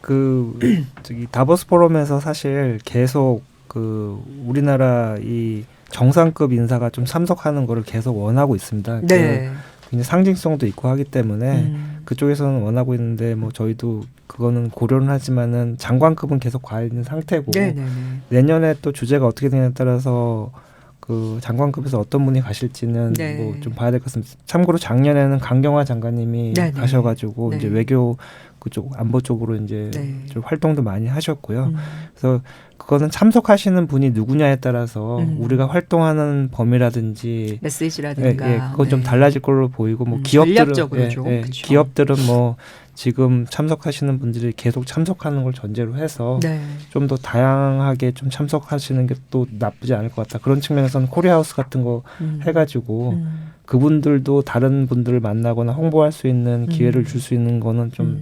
그 저기 다보스 포럼에서 사실 계속 그 우리나라 이 정상급 인사가 좀 참석하는 거를 계속 원하고 있습니다. 네. 굉장히 상징성도 있고 하기 때문에 그쪽에서는 원하고 있는데 뭐 저희도 그거는 고려는 하지만은 장관급은 계속 가 있는 상태고 네네네. 내년에 또 주제가 어떻게 되냐에 따라서 그 장관급에서 어떤 분이 가실지는 네. 뭐 좀 봐야 될 것 같습니다. 참고로 작년에는 강경화 장관님이 네네. 가셔가지고 네. 이제 외교 그쪽 안보 쪽으로 이제 네. 좀 활동도 많이 하셨고요. 그래서 그거는 참석하시는 분이 누구냐에 따라서 우리가 활동하는 범위라든지 메시지라든가. 예, 그건 좀 네. 달라질 걸로 보이고 뭐 기업들은 전략적으로죠. 그쵸. 기업들은 뭐 지금 참석하시는 분들이 계속 참석하는 걸 전제로 해서 네. 좀 더 다양하게 좀 참석하시는 게 또 나쁘지 않을 것 같다. 그런 측면에서는 코리아하우스 같은 거 해가지고 그분들도 다른 분들을 만나거나 홍보할 수 있는 기회를 줄 수 있는 거는 좀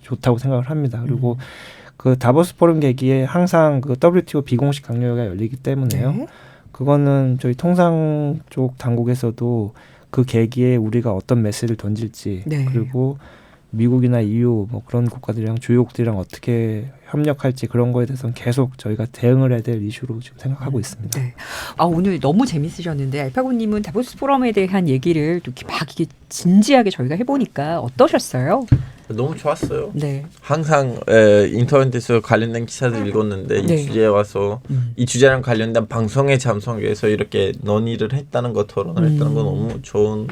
좋다고 생각을 합니다. 그리고 그 다보스 포럼 계기에 항상 그 WTO 비공식 강요회가 열리기 때문에요. 네. 그거는 저희 통상 쪽 당국에서도 그 계기에 우리가 어떤 메시지를 던질지 네. 그리고 미국이나 EU 뭐 그런 국가들이랑 주요국들이랑 어떻게 협력할지 그런 거에 대해서는 계속 저희가 대응을 해야 될 이슈로 지금 생각하고 있습니다. 네. 오늘 너무 재밌으셨는데 알파고님은 다보스 포럼에 대한 얘기를 또 이렇게 막 이게 진지하게 저희가 해보니까 어떠셨어요? 너무 좋았어요. 네. 항상 인터넷에서 관련된 기사들 읽었는데 네. 이 주제에 와서 이 주제랑 관련된 방송에 참석해서 이렇게 논의를 했다는 거 토론을 했다는 건 너무 좋은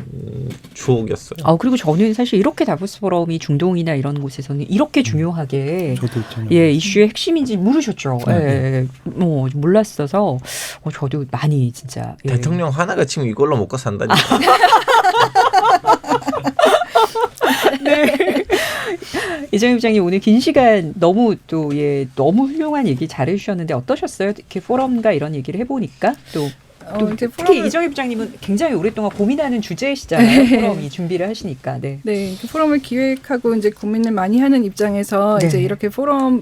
추억이었어요. 그리고 저는 사실 이렇게 다보스 포럼이 중동이나 이런 곳에서는 이렇게 중요하게 저도 있잖아요. 예, 이슈의 핵심인지 모르셨죠. 예, 뭐 몰랐어서 저도 많이 진짜 예. 대통령 하나가 지금 이걸로 먹고 산다니까. 네. 이정희 부장님 오늘 긴 시간 너무 또 너무 훌륭한 얘기 잘해주셨는데 어떠셨어요? 이렇게 포럼과 이런 얘기를 해보니까 또 이제 특히 이정희 부장님은 굉장히 오랫동안 고민하는 주제이시잖아요. 포럼이 준비를 하시니까. 네. 네, 그 포럼을 기획하고 이제 고민을 많이 하는 입장에서 네. 이제 이렇게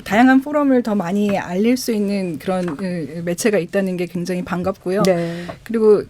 다양한 포럼을 더 많이 알릴 수 있는 그런 매체가 있다는 게 굉장히 반갑고요. 네. 그리고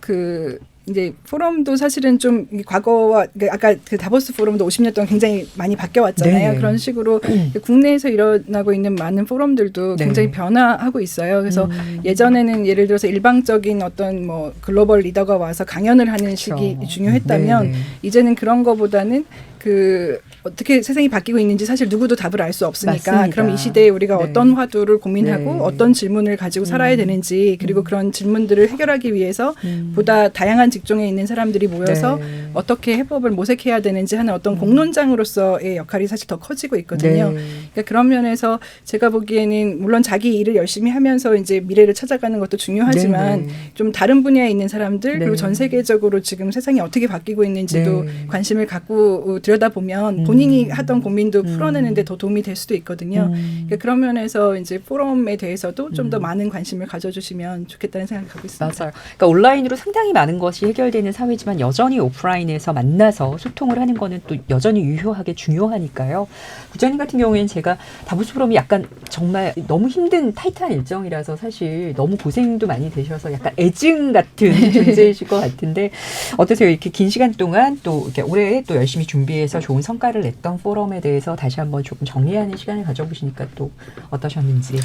이제 포럼도 사실은 좀 과거와 아까 그 다보스 포럼도 50년 동안 굉장히 많이 바뀌어 왔잖아요. 네. 그런 식으로 국내에서 일어나고 있는 많은 포럼들도 네. 굉장히 변화하고 있어요. 그래서 예전에는 예를 들어서 일방적인 어떤 뭐 글로벌 리더가 와서 강연을 하는 그렇죠. 식이 중요했다면 네, 네. 이제는 그런 거보다는 그 어떻게 세상이 바뀌고 있는지 사실 누구도 답을 알 수 없으니까 맞습니다. 그럼 이 시대에 우리가 네. 어떤 화두를 고민하고 네. 어떤 질문을 가지고 살아야 되는지 그리고 그런 질문들을 해결하기 위해서 보다 다양한 직종에 있는 사람들이 모여서 네. 어떻게 해법을 모색해야 되는지 하는 어떤 공론장으로서의 역할이 사실 더 커지고 있거든요. 네. 그러니까 그런 면에서 제가 보기에는 물론 자기 일을 열심히 하면서 이제 미래를 찾아가는 것도 중요하지만 네. 좀 다른 분야에 있는 사람들 네. 그리고 전 세계적으로 지금 세상이 어떻게 바뀌고 있는지도 네. 관심을 갖고 들여다보면 본인이 하던 고민도 풀어내는데 더 도움이 될 수도 있거든요. 그러니까 그런 면에서 이제 포럼에 대해서도 좀 더 많은 관심을 가져주시면 좋겠다는 생각을 갖고 있습니다. 맞아요. 그러니까 온라인으로 상당히 많은 것이 해결되는 사회지만 여전히 오프라인에서 만나서 소통을 하는 거는 또 여전히 유효하게 중요하니까요. 부장님 같은 경우에는 제가 다보스 포럼이 약간 정말 너무 힘든 타이트한 일정이라서 사실 너무 고생도 많이 되셔서 약간 애증 같은 존재이실 것 같은데 어떠세요? 이렇게 긴 시간 동안 또 이렇게 올해 또 열심히 준비해서 좋은 성과를 냈던 포럼에 대해서 다시 한번 조금 정리하는 시간을 가져보시니까 또 어떠셨는지.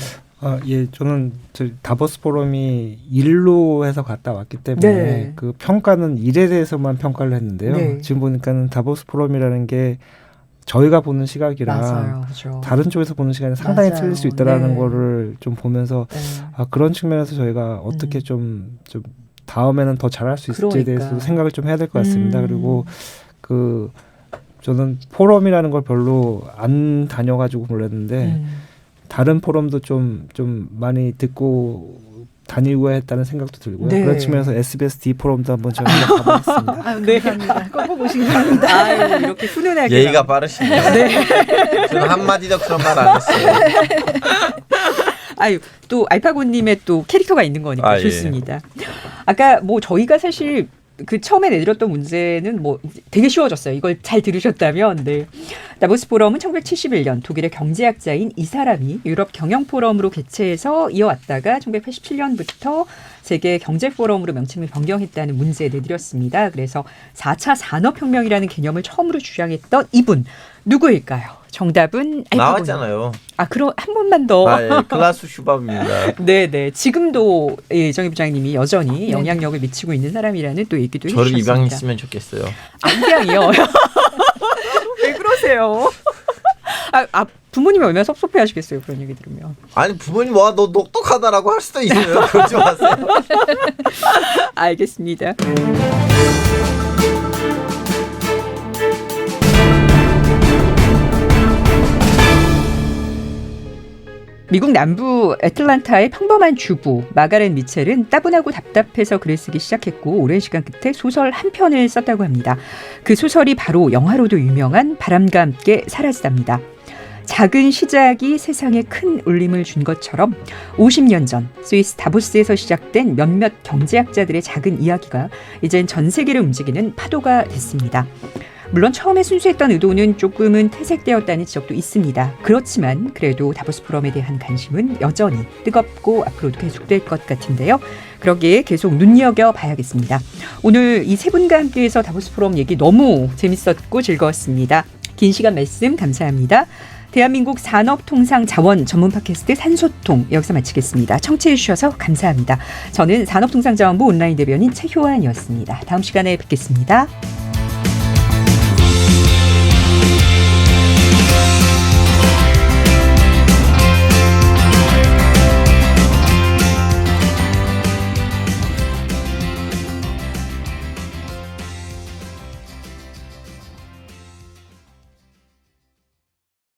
예, 저는 다보스 포럼이 일로 해서 갔다 왔기 때문에 네. 그 평가는 일에 대해서만 평가를 했는데요. 네. 지금 보니까는 다보스 포럼이라는 게 저희가 보는 시각이랑 맞아요. 그렇죠. 다른 쪽에서 보는 시간이 상당히 맞아요. 틀릴 수 있다라는 네. 거를 좀 보면서 네. 그런 측면에서 저희가 어떻게 좀 다음에는 더 잘할 수 있을지에 그러니까. 대해서 생각을 좀 해야 될 것 같습니다. 그리고 저는 포럼이라는 걸 별로 안 다녀가지고 몰랐는데 다른 포럼도 좀 많이 듣고 다니고 했다는 생각도 들고요. 네. 그런 측면에서 SBS D 포럼도 한번 제가 가보겠습니다. 아유, 감사합니다. 꼭 오시기 바랍니다. 아유, 이렇게 훈훈하게. 예의가 빠르시네요. 저는 한마디도 그런 말 안 했어요. 아유, 또 알파고님의 또 캐릭터가 있는 거니까 좋습니다. 아까 뭐 저희가 사실 그 처음에 내드렸던 문제는 뭐 되게 쉬워졌어요. 이걸 잘 들으셨다면. 네. 다보스 포럼은 1971년 독일의 경제학자인 이 사람이 유럽 경영 포럼으로 개최해서 이어왔다가 1987년부터 세계 경제 포럼으로 명칭을 변경했다는 문제 내드렸습니다. 그래서 4차 산업혁명이라는 개념을 처음으로 주장했던 이분 누구일까요? 정답은 알파고님. 나왔잖아요. 그럼 한 번만 더. 클라스 슈밥입니다. 네네. 지금도 정희 부장님이 여전히 영향력을 미치고 있는 사람이라는 또 얘기도 저를 해주셨습니다. 입양했으면 좋겠어요. 입양이요? 왜 그러세요? 부모님이 얼마나 섭섭해하시겠어요. 그런 얘기 들으면. 아니 부모님 너 똑똑하다라고 할 수도 있어요. 그러지 마세요. 알겠습니다. 미국 남부 애틀란타의 평범한 주부 마가렛 미첼은 따분하고 답답해서 글을 쓰기 시작했고 오랜 시간 끝에 소설 한 편을 썼다고 합니다. 그 소설이 바로 영화로도 유명한 바람과 함께 사라지답니다. 작은 시작이 세상에 큰 울림을 준 것처럼 50년 전 스위스 다보스에서 시작된 몇몇 경제학자들의 작은 이야기가 이젠 전 세계를 움직이는 파도가 됐습니다. 물론 처음에 순수했던 의도는 조금은 퇴색되었다는 지적도 있습니다. 그렇지만 그래도 다보스 포럼에 대한 관심은 여전히 뜨겁고 앞으로도 계속될 것 같은데요. 그러기에 계속 눈여겨봐야겠습니다. 오늘 이 세 분과 함께해서 다보스 포럼 얘기 너무 재밌었고 즐거웠습니다. 긴 시간 말씀 감사합니다. 대한민국 산업통상자원 전문 팟캐스트 산소통 여기서 마치겠습니다. 청취해 주셔서 감사합니다. 저는 산업통상자원부 온라인 대변인 최효안이었습니다. 다음 시간에 뵙겠습니다.